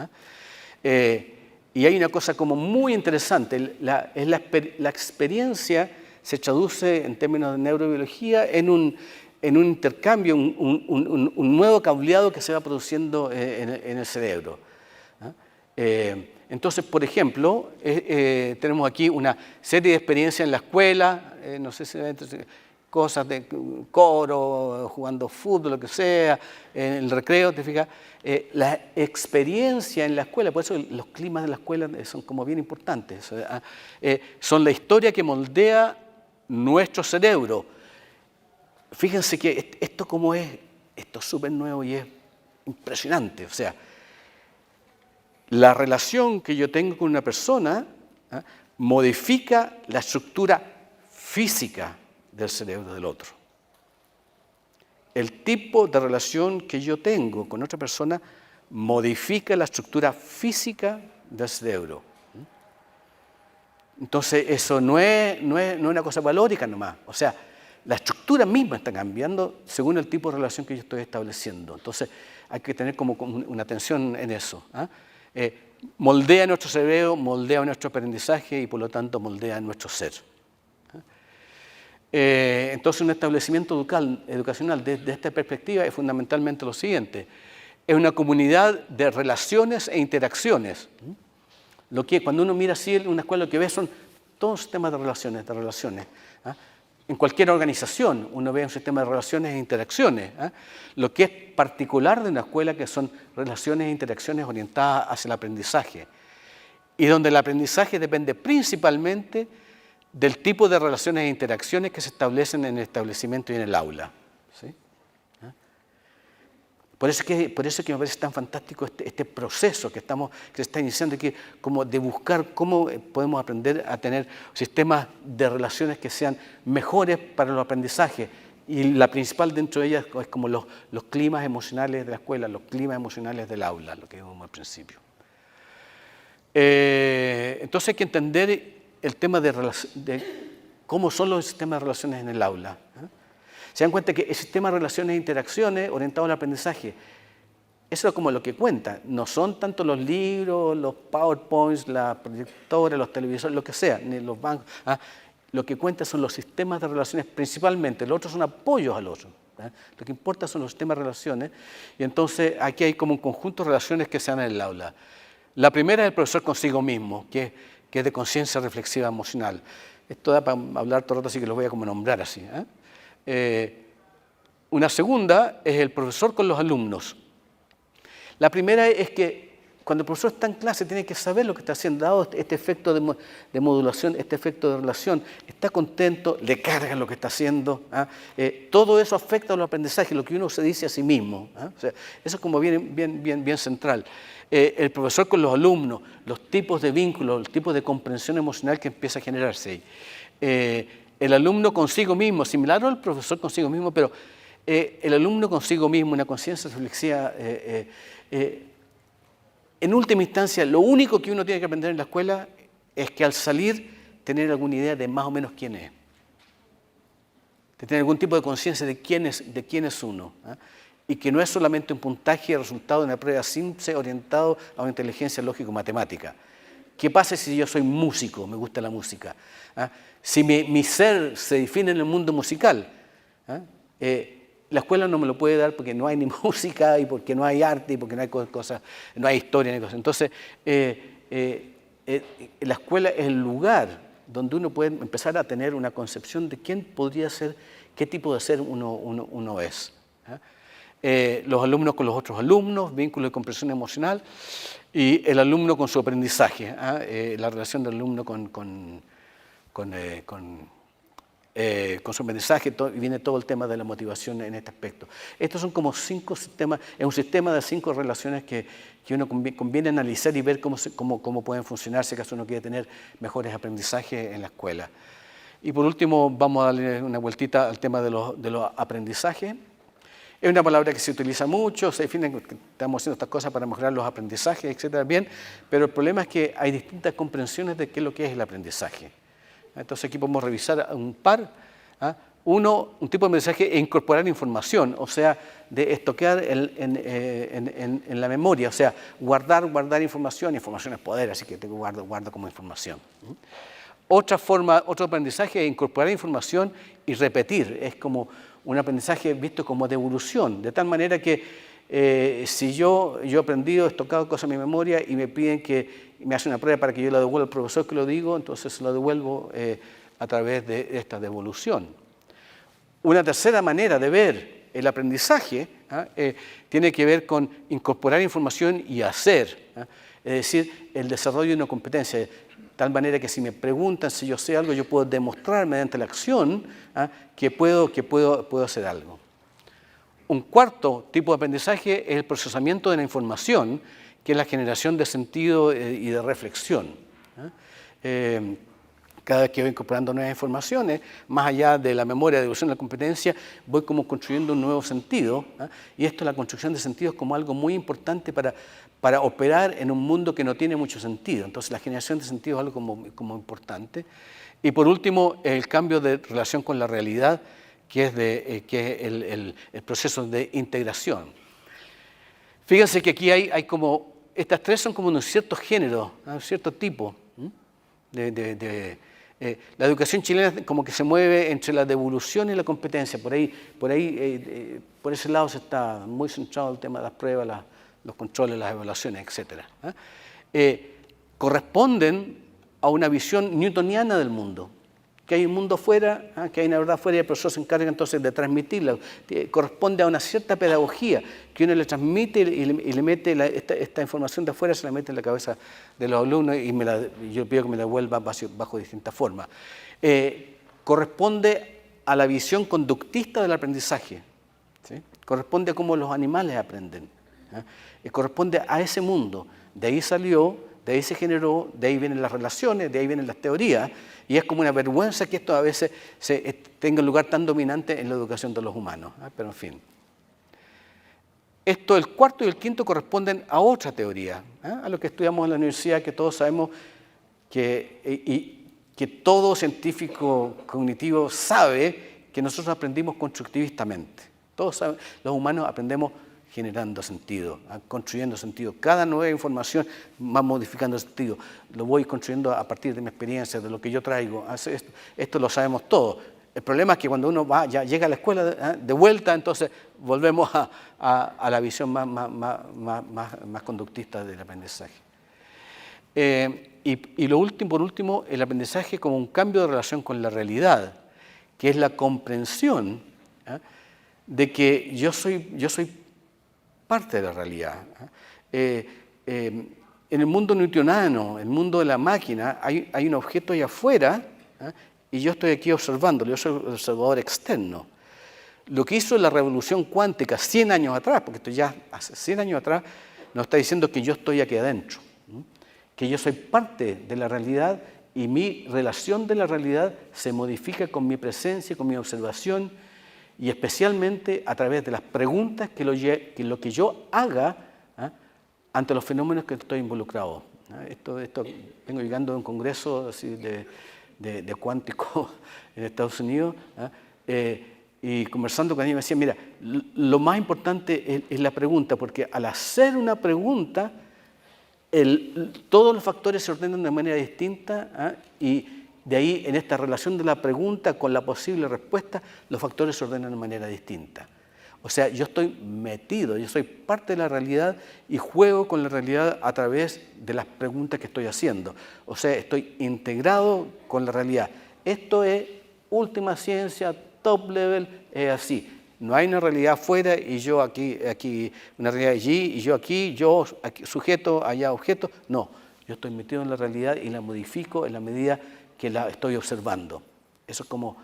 Y hay una cosa como muy interesante. La experiencia se traduce en términos de neurobiología en un intercambio, un nuevo cableado que se va produciendo en el cerebro. Entonces, por ejemplo, tenemos aquí una serie de experiencias en la escuela, no sé si cosas de coro, jugando fútbol, lo que sea, en el recreo, ¿te fijas? La experiencia en la escuela, por eso los climas de la escuela son como bien importantes. Son la historia que moldea nuestro cerebro. Fíjense que esto es súper nuevo y es impresionante. O sea, la relación que yo tengo con una persona modifica la estructura física del cerebro del otro. El tipo de relación que yo tengo con otra persona modifica la estructura física del cerebro. Entonces, eso no es una cosa valórica nomás. O sea, la estructura misma está cambiando según el tipo de relación que yo estoy estableciendo. Entonces, hay que tener como una atención en eso. Moldea nuestro cerebro, moldea nuestro aprendizaje y por lo tanto moldea nuestro ser. Entonces, un establecimiento educacional desde esta perspectiva es fundamentalmente lo siguiente. Es una comunidad de relaciones e interacciones. Lo que cuando uno mira así en una escuela, lo que ve son todos sistemas de relaciones. En cualquier organización uno ve un sistema de relaciones e interacciones. Lo que es particular de una escuela que son relaciones e interacciones orientadas hacia el aprendizaje. Y donde el aprendizaje depende principalmente del tipo de relaciones e interacciones que se establecen en el establecimiento y en el aula. ¿Sí? Por eso que me parece tan fantástico este proceso que se está iniciando aquí, como de buscar cómo podemos aprender a tener sistemas de relaciones que sean mejores para los aprendizajes. Y la principal dentro de ellas es como los climas emocionales de la escuela, los climas emocionales del aula, lo que vimos al principio. Entonces hay que entender el tema de cómo son los sistemas de relaciones en el aula. Se dan cuenta que el sistema de relaciones e interacciones orientado al aprendizaje, eso es como lo que cuenta. No son tanto los libros, los PowerPoints, las proyectoras, los televisores, lo que sea, ni los bancos. Lo que cuenta son los sistemas de relaciones principalmente. Los otros son apoyos al otro. Lo que importa son los sistemas de relaciones. Y entonces aquí hay como un conjunto de relaciones que se dan en el aula. La primera es el profesor consigo mismo, que es de conciencia reflexiva emocional. Esto da para hablar todo el rato, así que lo voy a como nombrar así. Una segunda es el profesor con los alumnos. La primera es que cuando el profesor está en clase tiene que saber lo que está haciendo, dado este efecto de modulación, este efecto de relación, está contento, le cargan lo que está haciendo. Todo eso afecta a los aprendizajes, lo que uno se dice a sí mismo. O sea, eso es como bien central. El profesor con los alumnos, los tipos de vínculos, el tipo de comprensión emocional que empieza a generarse ahí. El alumno consigo mismo, similar al profesor consigo mismo, pero el alumno consigo mismo, una conciencia reflexiva. En última instancia, lo único que uno tiene que aprender en la escuela es que al salir tener alguna idea de más o menos quién es. De tener algún tipo de conciencia de quién es uno. Y que no es solamente un puntaje resultado de una prueba simple orientado a una inteligencia lógico-matemática. ¿Qué pasa si yo soy músico, me gusta la música? Si mi ser se define en el mundo musical, la escuela no me lo puede dar porque no hay ni música y porque no hay arte y porque no hay cosas, no hay historia ni cosas. Entonces, la escuela es el lugar donde uno puede empezar a tener una concepción de quién podría ser, qué tipo de ser uno es. Los alumnos con los otros alumnos, vínculo de comprensión emocional, y el alumno con su aprendizaje, la relación del alumno con su aprendizaje, y viene todo el tema de la motivación en este aspecto. Estos son como 5 sistemas, es un sistema de 5 relaciones que uno conviene analizar y ver cómo pueden funcionar si acaso uno quiere tener mejores aprendizajes en la escuela. Y por último, vamos a darle una vueltita al tema de los aprendizajes. Es una palabra que se utiliza mucho, se define que estamos haciendo estas cosas para mejorar los aprendizajes, etcétera, bien, pero el problema es que hay distintas comprensiones de qué es lo que es el aprendizaje. Entonces aquí podemos revisar un par. Uno, un tipo de aprendizaje es incorporar información, o sea, de estoquear en la memoria, o sea, guardar información. Información es poder, así que tengo guardo como información. Otra forma, otro aprendizaje es incorporar información y repetir. Es como un aprendizaje visto como devolución, de tal manera que si yo he aprendido, he estocado cosas en mi memoria y me piden que me hacen una prueba para que yo la devuelva al profesor que lo digo, entonces lo devuelvo a través de esta devolución. Una tercera manera de ver el aprendizaje tiene que ver con incorporar información y hacer, es decir, el desarrollo de una competencia, de tal manera que si me preguntan si yo sé algo, yo puedo demostrar mediante la acción que puedo hacer algo. Un cuarto tipo de aprendizaje es el procesamiento de la información, que es la generación de sentido y de reflexión. Cada vez que voy incorporando nuevas informaciones, más allá de la memoria, de devolución de la competencia, voy como construyendo un nuevo sentido. Y esto, la construcción de sentido, es como algo muy importante para operar en un mundo que no tiene mucho sentido. Entonces, la generación de sentido es algo como importante. Y por último, el cambio de relación con la realidad, que es el proceso de integración. Fíjense que aquí hay como, estas tres son como un cierto género, un cierto tipo. La educación chilena como que se mueve entre la devolución y la competencia. Por ese lado se está muy centrado el tema de las pruebas, los controles, las evaluaciones, etc. Corresponden a una visión newtoniana del mundo, que hay un mundo afuera, que hay una verdad afuera y el profesor se encarga entonces de transmitirla. Corresponde a una cierta pedagogía que uno le transmite y le mete esta información de afuera, se la mete en la cabeza de los alumnos y yo pido que me la devuelva bajo distintas formas. Corresponde a la visión conductista del aprendizaje, ¿sí? Corresponde a cómo los animales aprenden, corresponde a ese mundo. De ahí salió, de ahí se generó, de ahí vienen las relaciones, de ahí vienen las teorías, y es como una vergüenza que esto a veces tenga un lugar tan dominante en la educación de los humanos, pero en fin. Esto, el cuarto y el quinto, corresponden a otra teoría, a lo que estudiamos en la universidad, que todos sabemos que todo científico cognitivo sabe que nosotros aprendimos constructivistamente. Todos saben, los humanos aprendemos generando sentido, construyendo sentido. Cada nueva información va modificando el sentido. Lo voy construyendo a partir de mi experiencia, de lo que yo traigo. Esto lo sabemos todos. El problema es que cuando uno ya llega a la escuela de vuelta, entonces volvemos a la visión más conductista del aprendizaje. Y por último, el aprendizaje como un cambio de relación con la realidad, que es la comprensión de que yo soy parte de la realidad. En el mundo newtoniano, el mundo de la máquina, hay un objeto allá afuera y yo estoy aquí observándolo, yo soy el observador externo. Lo que hizo la revolución cuántica 100 años atrás, porque esto ya hace 100 años atrás, nos está diciendo que yo estoy aquí adentro, que yo soy parte de la realidad y mi relación de la realidad se modifica con mi presencia, con mi observación, y especialmente a través de las preguntas que lo que yo haga ante los fenómenos que estoy involucrado. Esto vengo llegando a un congreso así de cuántico en Estados Unidos y conversando con ellos me decían, mira, lo más importante es la pregunta, porque al hacer una pregunta todos los factores se ordenan de manera distinta y de ahí, en esta relación de la pregunta con la posible respuesta, los factores se ordenan de manera distinta. O sea, yo estoy metido, yo soy parte de la realidad y juego con la realidad a través de las preguntas que estoy haciendo. O sea, estoy integrado con la realidad. Esto es última ciencia, top level, es así. No hay una realidad afuera y yo aquí una realidad allí y yo aquí sujeto, allá objeto. No, yo estoy metido en la realidad y la modifico en la medida que la estoy observando. Eso es como,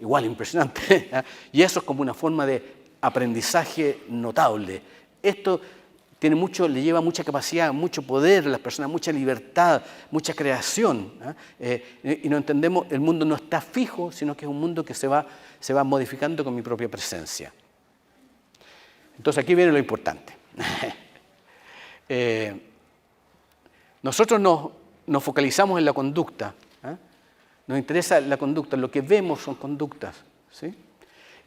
igual, impresionante. Y eso es como una forma de aprendizaje notable. Esto le lleva mucha capacidad, mucho poder a las personas, mucha libertad, mucha creación. Y no entendemos, el mundo no está fijo, sino que es un mundo que se va modificando con mi propia presencia. Entonces aquí viene lo importante. Nosotros nos focalizamos en la conducta. Nos interesa la conducta, lo que vemos son conductas. ¿Sí?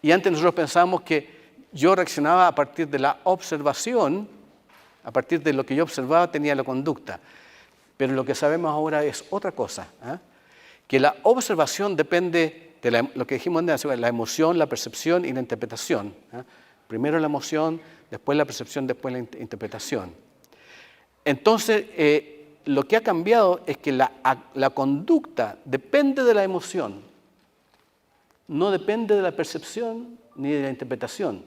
Y antes nosotros pensábamos que yo reaccionaba a partir de la observación, a partir de lo que yo observaba tenía la conducta. Pero lo que sabemos ahora es otra cosa, que la observación depende de lo que dijimos antes, la emoción, la percepción y la interpretación. Primero la emoción, después la percepción, después la interpretación. Entonces, lo que ha cambiado es que la conducta depende de la emoción, no depende de la percepción ni de la interpretación,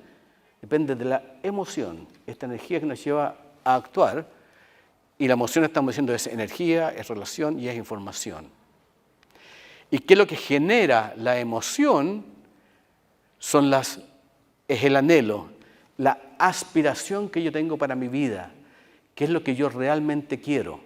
depende de la emoción, esta energía que nos lleva a actuar, y la emoción, estamos diciendo, es energía, es relación y es información. ¿Y qué es lo que genera la emoción? Es el anhelo, la aspiración que yo tengo para mi vida, qué es lo que yo realmente quiero.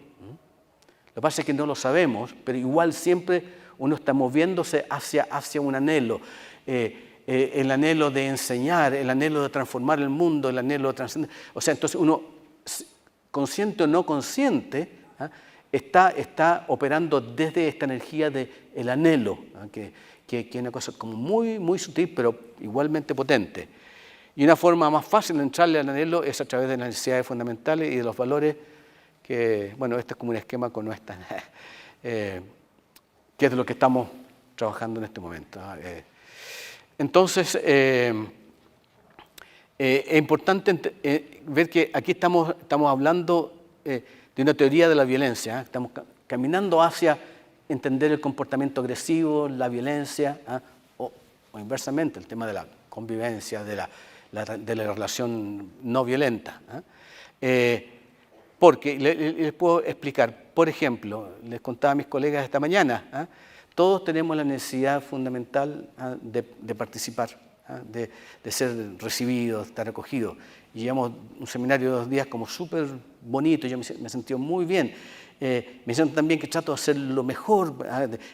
Lo que pasa es que no lo sabemos, pero igual siempre uno está moviéndose hacia un anhelo. El anhelo de enseñar, el anhelo de transformar el mundo, el anhelo de trascender. O sea, entonces uno, consciente o no consciente, está operando desde esta energía del anhelo, que es una cosa como muy, muy sutil, pero igualmente potente. Y una forma más fácil de entrarle al anhelo es a través de las necesidades fundamentales y de los valores, que, bueno, este es como un esquema con nuestra, que es de lo que estamos trabajando en este momento. Entonces, es importante ver que aquí estamos hablando de una teoría de la violencia. Estamos caminando hacia entender el comportamiento agresivo, la violencia, o inversamente, el tema de la convivencia, de la relación no violenta. Porque les puedo explicar, por ejemplo, les contaba a mis colegas esta mañana, todos tenemos la necesidad fundamental de participar, de ser recibidos, de estar acogidos. Y llevamos un seminario de 2 días como súper bonito, yo me sentí muy bien. Me siento también que trato de hacer lo mejor,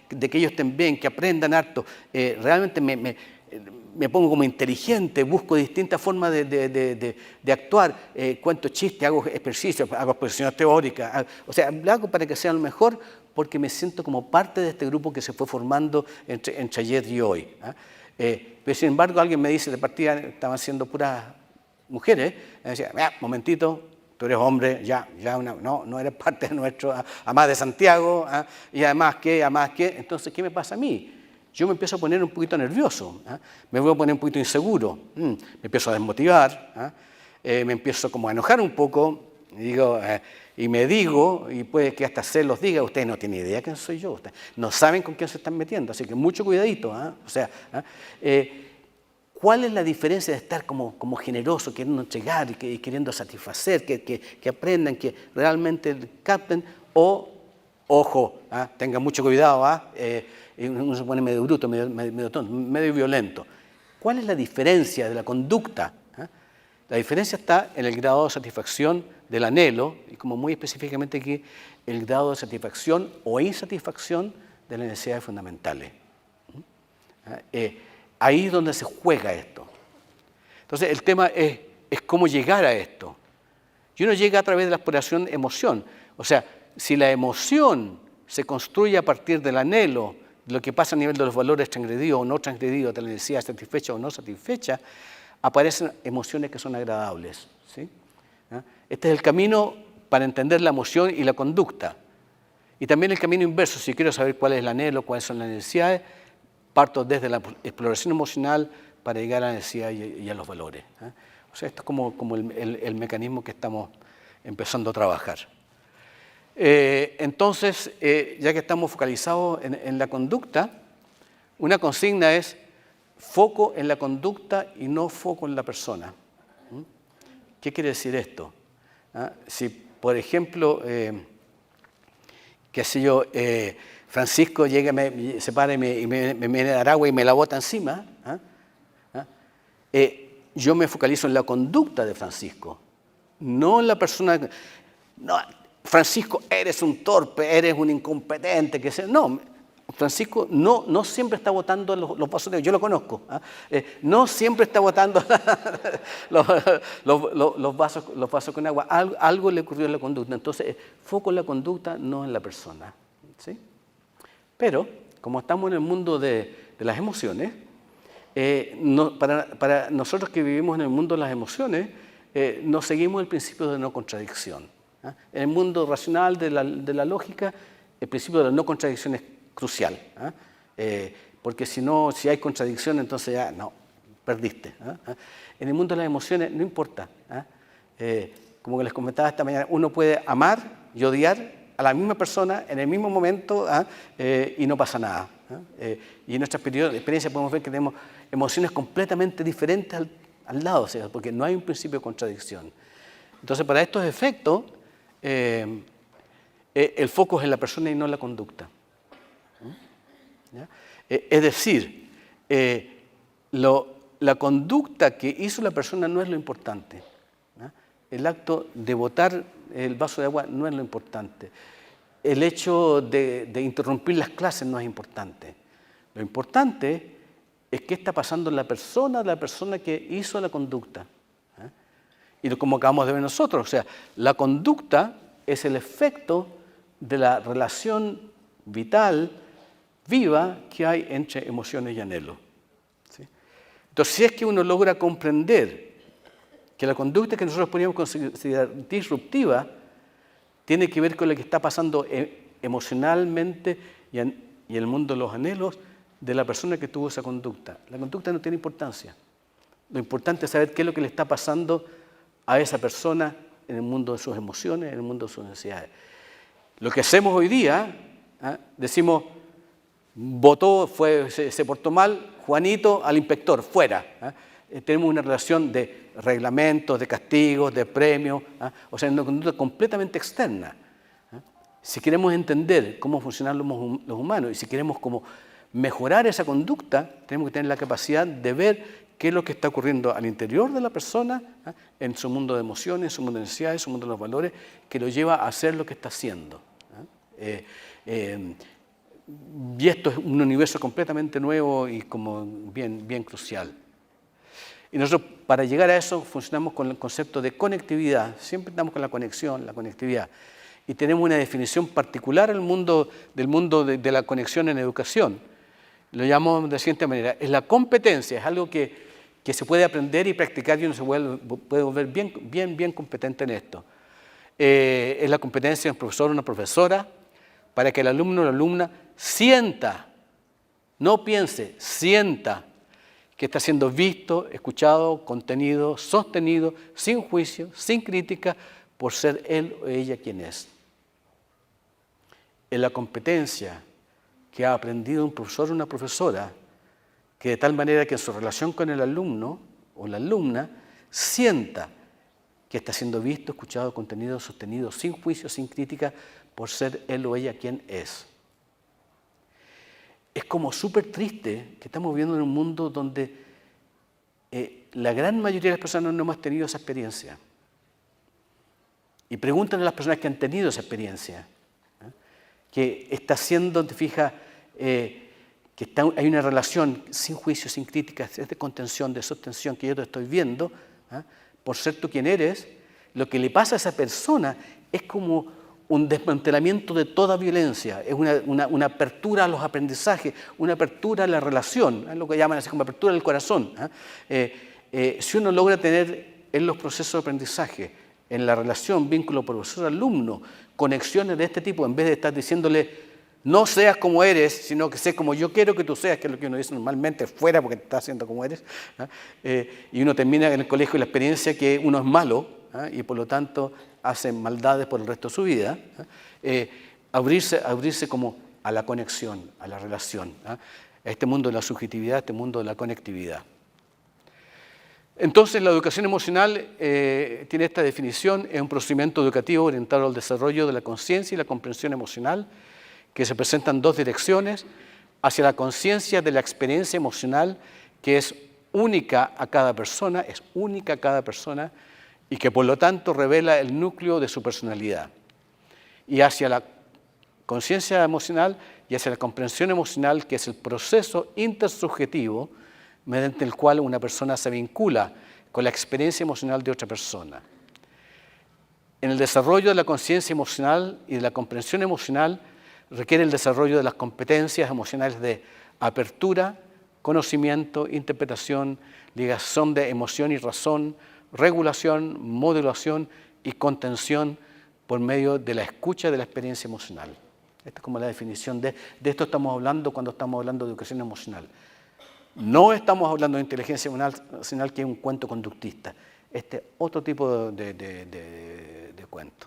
de que ellos estén bien, que aprendan harto. Realmente me pongo como inteligente, busco distintas formas de actuar, cuento chistes, hago ejercicios, hago exposiciones teóricas, o sea, lo hago para que sea lo mejor porque me siento como parte de este grupo que se fue formando entre ayer y hoy. Pero sin embargo alguien me dice de partida, estaban siendo puras mujeres, me decía, momentito, tú eres hombre, no eres parte de nuestro, además de Santiago, y además qué, entonces, ¿qué me pasa a mí? Yo me empiezo a poner un poquito nervioso, me voy a poner un poquito inseguro, me empiezo a desmotivar, me empiezo como a enojar un poco, y me digo, y puede que hasta se los diga, ustedes no tienen idea quién soy yo, ustedes no saben con quién se están metiendo, así que mucho cuidadito. O sea, ¿cuál es la diferencia de estar como generoso, queriendo entregar y queriendo satisfacer, que aprendan, que realmente capten, o, ojo, tengan mucho cuidado, y uno se pone medio bruto, medio tonto, medio violento? ¿Cuál es la diferencia de la conducta? La diferencia está en el grado de satisfacción del anhelo, y como muy específicamente aquí, el grado de satisfacción o insatisfacción de las necesidades fundamentales. Ahí es donde se juega esto. Entonces, el tema es cómo llegar a esto. Y uno llega a través de la exploración emoción. O sea, si la emoción se construye a partir del anhelo, de lo que pasa a nivel de los valores transgredidos o no transgredidos, de la necesidad satisfecha o no satisfecha, aparecen emociones que son agradables. ¿Sí? Este es el camino para entender la emoción y la conducta. Y también el camino inverso, si quiero saber cuál es el anhelo, cuáles son las necesidades, parto desde la exploración emocional para llegar a la necesidad y a los valores. O sea, esto es como el mecanismo que estamos empezando a trabajar. Entonces, ya que estamos focalizados en la conducta, una consigna es foco en la conducta y no foco en la persona. ¿Qué quiere decir esto? Si, por ejemplo, qué sé yo, Francisco llega, se para y me viene a dar agua y me la bota encima, yo me focalizo en la conducta de Francisco, no en la persona. No, Francisco, eres un torpe, eres un incompetente, no, Francisco no siempre está botando los vasos de agua, yo lo conozco, no siempre está botando los vasos con agua, algo le ocurrió en la conducta, entonces el foco en la conducta, no en la persona, ¿sí? Pero, como estamos en el mundo de las emociones, para nosotros que vivimos en el mundo de las emociones, nos seguimos el principio de no contradicción. En el mundo racional de la lógica, el principio de la no contradicción es crucial, porque si hay contradicción, entonces ya no, perdiste. En el mundo de las emociones no importa. Como les comentaba esta mañana, uno puede amar y odiar a la misma persona en el mismo momento y no pasa nada. Y en nuestra experiencia podemos ver que tenemos emociones completamente diferentes al lado, o sea, porque no hay un principio de contradicción. Entonces, para estos efectos, el foco es en la persona y no en la conducta. ¿Ya? Es decir, la conducta que hizo la persona no es lo importante. ¿Ya? El acto de botar el vaso de agua no es lo importante. El hecho de interrumpir las clases no es importante. Lo importante es qué está pasando en la persona que hizo la conducta. Y como acabamos de ver nosotros, o sea, la conducta es el efecto de la relación vital, viva, que hay entre emociones y anhelos. ¿Sí? Entonces, si es que uno logra comprender que la conducta que nosotros podríamos considerar disruptiva tiene que ver con lo que está pasando emocionalmente y en el mundo de los anhelos de la persona que tuvo esa conducta. La conducta no tiene importancia. Lo importante es saber qué es lo que le está pasando a esa persona en el mundo de sus emociones, en el mundo de sus necesidades. Lo que hacemos hoy día, decimos, se portó mal, Juanito al inspector, fuera. Tenemos una relación de reglamentos, de castigos, de premios, o sea, una conducta completamente externa. Si queremos entender cómo funcionan los humanos y si queremos como mejorar esa conducta, tenemos que tener la capacidad de ver qué es lo que está ocurriendo al interior de la persona, en su mundo de emociones, en su mundo de necesidades, en su mundo de los valores, que lo lleva a hacer lo que está haciendo. Y esto es un universo completamente nuevo y como bien crucial. Y nosotros, para llegar a eso, funcionamos con el concepto de conectividad. Siempre estamos con la conexión, la conectividad. Y tenemos una definición particular del mundo de la conexión en educación. Lo llamamos de la siguiente manera. Es la competencia, es algo que se puede aprender y practicar y uno se puede volver bien competente en esto. Es la competencia de un profesor o una profesora para que el alumno o la alumna sienta, no piense, sienta que está siendo visto, escuchado, contenido, sostenido, sin juicio, sin crítica, por ser él o ella quien es. Es la competencia que ha aprendido un profesor o una profesora, que de tal manera que en su relación con el alumno o la alumna sienta que está siendo visto, escuchado, contenido, sostenido, sin juicio, sin crítica, por ser él o ella quien es. Es como súper triste que estamos viviendo en un mundo donde la gran mayoría de las personas no hemos tenido esa experiencia. Y pregúntenle a las personas que han tenido esa experiencia, que está siendo, te fijas, hay una relación sin juicio, sin crítica, de contención, de sostención, que yo te estoy viendo, por ser tú quien eres. Lo que le pasa a esa persona es como un desmantelamiento de toda violencia, es una apertura a los aprendizajes, una apertura a la relación, es lo que llaman así como apertura del corazón. Si uno logra tener en los procesos de aprendizaje, en la relación, vínculo profesor-alumno, conexiones de este tipo, en vez de estar diciéndole no seas como eres, sino que sé como yo quiero que tú seas, que es lo que uno dice normalmente, fuera porque te estás haciendo como eres, y uno termina en el colegio la experiencia que uno es malo, y por lo tanto hace maldades por el resto de su vida, abrirse como a la conexión, a la relación, a este mundo de la subjetividad, a este mundo de la conectividad. Entonces, la educación emocional tiene esta definición: es un procedimiento educativo orientado al desarrollo de la conciencia y la comprensión emocional, que se presenta en dos direcciones: hacia la conciencia de la experiencia emocional, que es única a cada persona, y que por lo tanto revela el núcleo de su personalidad, y hacia la conciencia emocional y hacia la comprensión emocional, que es el proceso intersubjetivo mediante el cual una persona se vincula con la experiencia emocional de otra persona. En el desarrollo de la conciencia emocional y de la comprensión emocional requiere el desarrollo de las competencias emocionales de apertura, conocimiento, interpretación, ligación de emoción y razón, regulación, modulación y contención por medio de la escucha de la experiencia emocional. Esta es como la definición de esto estamos hablando cuando estamos hablando de educación emocional. No estamos hablando de inteligencia emocional, que es un cuento conductista. Este otro tipo de cuento.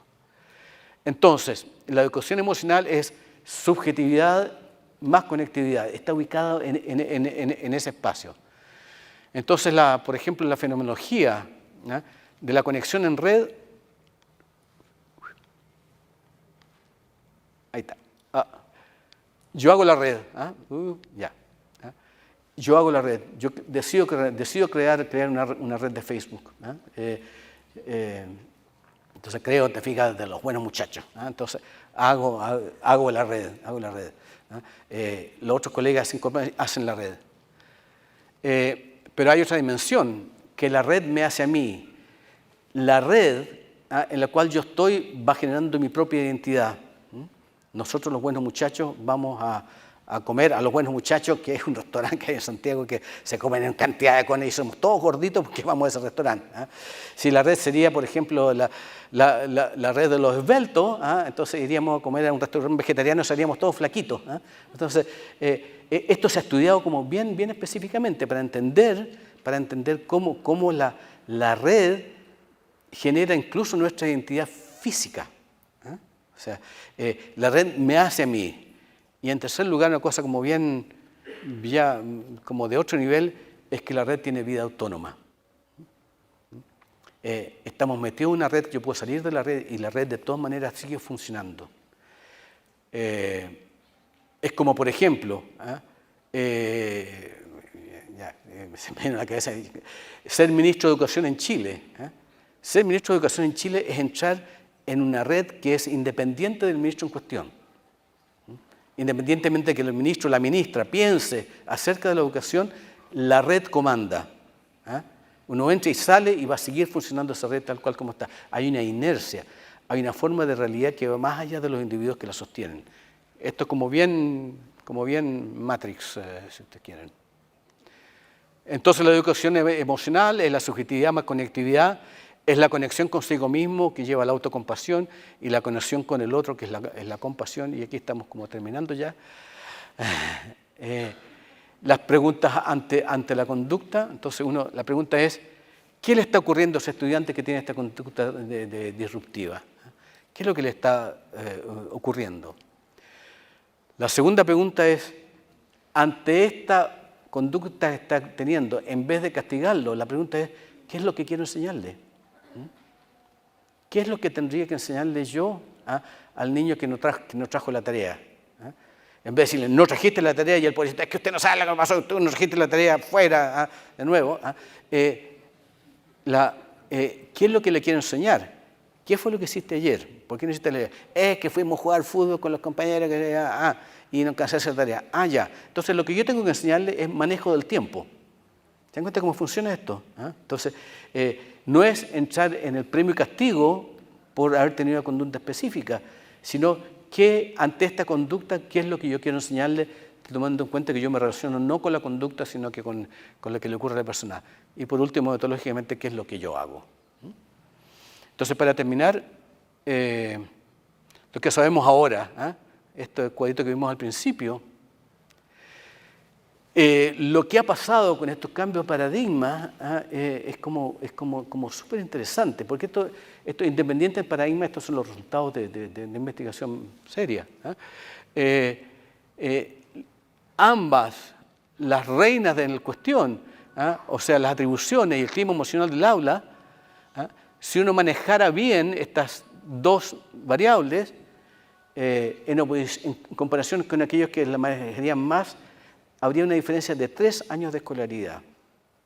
Entonces, la educación emocional es subjetividad más conectividad. Está ubicado en ese espacio. Entonces, por ejemplo, la fenomenología, ¿no?, de la conexión en red. Ahí está. Yo hago la red. Ya. Yo hago la red. Yo decido crear una red de Facebook. Entonces creo, te fijas, de los buenos muchachos. Entonces hago la red. Los otros colegas hacen la red. Pero hay otra dimensión que la red me hace a mí. La red en la cual yo estoy va generando mi propia identidad. Nosotros los buenos muchachos vamos a comer a los buenos muchachos, que es un restaurante que hay en Santiago que se comen en cantidad de cones y somos todos gorditos porque vamos a ese restaurante. Si la red sería, por ejemplo, la red de los esbeltos, entonces iríamos a comer a un restaurante vegetariano y seríamos todos flaquitos. Entonces, esto se ha estudiado como bien específicamente para entender cómo la red genera incluso nuestra identidad física. O sea, la red me hace a mí. Y en tercer lugar, una cosa como ya como de otro nivel, es que la red tiene vida autónoma. Estamos metidos en una red, yo puedo salir de la red y la red de todas maneras sigue funcionando. Es como, por ejemplo, se me viene a la cabeza, ser ministro de Educación en Chile. Ser ministro de Educación en Chile es entrar en una red que es independiente del ministro en cuestión. Independientemente de que el ministro o la ministra piense acerca de la educación, la red comanda. Uno entra y sale y va a seguir funcionando esa red tal cual como está. Hay una inercia, hay una forma de realidad que va más allá de los individuos que la sostienen. Esto es como bien Matrix, si ustedes quieren. Entonces la educación emocional es la subjetividad más conectividad, es la conexión consigo mismo que lleva a la autocompasión y la conexión con el otro que es la compasión. Y aquí estamos como terminando ya. Las preguntas ante la conducta. Entonces la pregunta es, ¿qué le está ocurriendo a ese estudiante que tiene esta conducta disruptiva? ¿Qué es lo que le está ocurriendo? La segunda pregunta es, ante esta conducta que está teniendo, en vez de castigarlo, la pregunta es, ¿qué es lo que quiero enseñarle? ¿Qué es lo que tendría que enseñarle yo al niño que no trajo la tarea? En vez de decirle, no trajiste la tarea, y el policía, es que usted no sabe lo que pasó, tú no trajiste la tarea fuera, de nuevo. ¿Qué es lo que le quiero enseñar? ¿Qué fue lo que hiciste ayer? ¿Por qué no hiciste la tarea? Es que fuimos a jugar fútbol con los compañeros y no alcancé a hacer la tarea. Ya. Entonces lo que yo tengo que enseñarle es manejo del tiempo. ¿Se dan cuenta cómo funciona esto? Entonces, no es entrar en el premio y castigo por haber tenido una conducta específica, sino que ante esta conducta, ¿qué es lo que yo quiero enseñarle? Tomando en cuenta que yo me relaciono no con la conducta, sino que con lo que le ocurre a la persona. Y por último, metodológicamente, ¿qué es lo que yo hago? Entonces, para terminar, lo que sabemos ahora, este cuadrito que vimos al principio, lo que ha pasado con estos cambios de paradigma es como súper interesante, porque esto independiente del paradigma, estos son los resultados de investigación seria. Ambas, las reinas de la cuestión, o sea, las atribuciones y el clima emocional del aula, si uno manejara bien estas dos variables, en comparación con aquellos que la manejarían más, habría una diferencia de 3 años de escolaridad.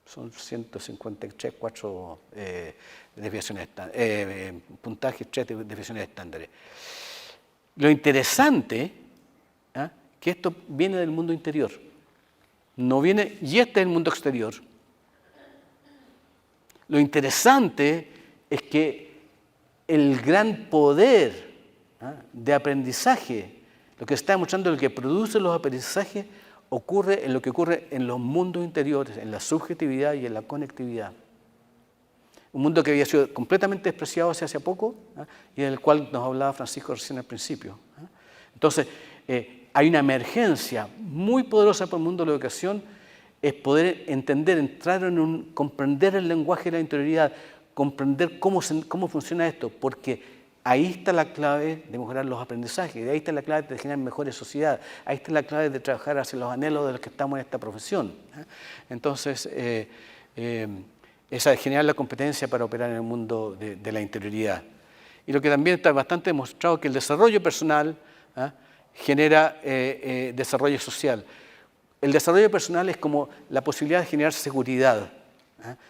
Son 153, 4 desviaciones puntajes, 3 desviaciones estándares. Lo interesante que esto viene del mundo interior. No viene, y este es el mundo exterior. Lo interesante es que el gran poder de aprendizaje, lo que está demostrando, lo que produce los aprendizajes, ocurre en lo que ocurre en los mundos interiores, en la subjetividad y en la conectividad. Un mundo que había sido completamente despreciado hace poco y del cual nos hablaba Francisco recién al principio. Entonces, hay una emergencia muy poderosa para el mundo de la educación, es poder entender, entrar en comprender el lenguaje de la interioridad, comprender cómo funciona esto, porque ahí está la clave de mejorar los aprendizajes, ahí está la clave de generar mejores sociedades, ahí está la clave de trabajar hacia los anhelos de los que estamos en esta profesión. Entonces, esa es generar la competencia para operar en el mundo de la interioridad. Y lo que también está bastante demostrado es que el desarrollo personal genera desarrollo social. El desarrollo personal es como la posibilidad de generar seguridad,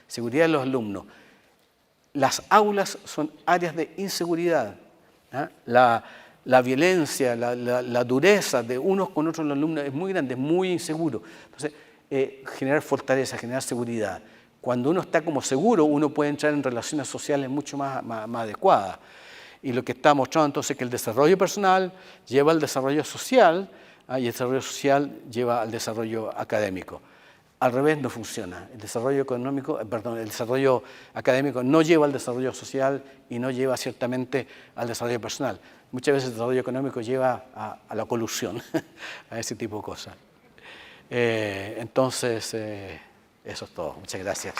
seguridad de los alumnos. Las aulas son áreas de inseguridad. La violencia, la dureza de unos con otros los alumnos es muy grande, es muy inseguro. Entonces, generar fortaleza, generar seguridad. Cuando uno está como seguro, uno puede entrar en relaciones sociales mucho más adecuadas. Y lo que está mostrado entonces es que el desarrollo personal lleva al desarrollo social, y el desarrollo social lleva al desarrollo académico. Al revés no funciona. El desarrollo académico no lleva al desarrollo social y no lleva ciertamente al desarrollo personal. Muchas veces el desarrollo económico lleva a la colusión, a ese tipo de cosas. Entonces, eso es todo. Muchas gracias.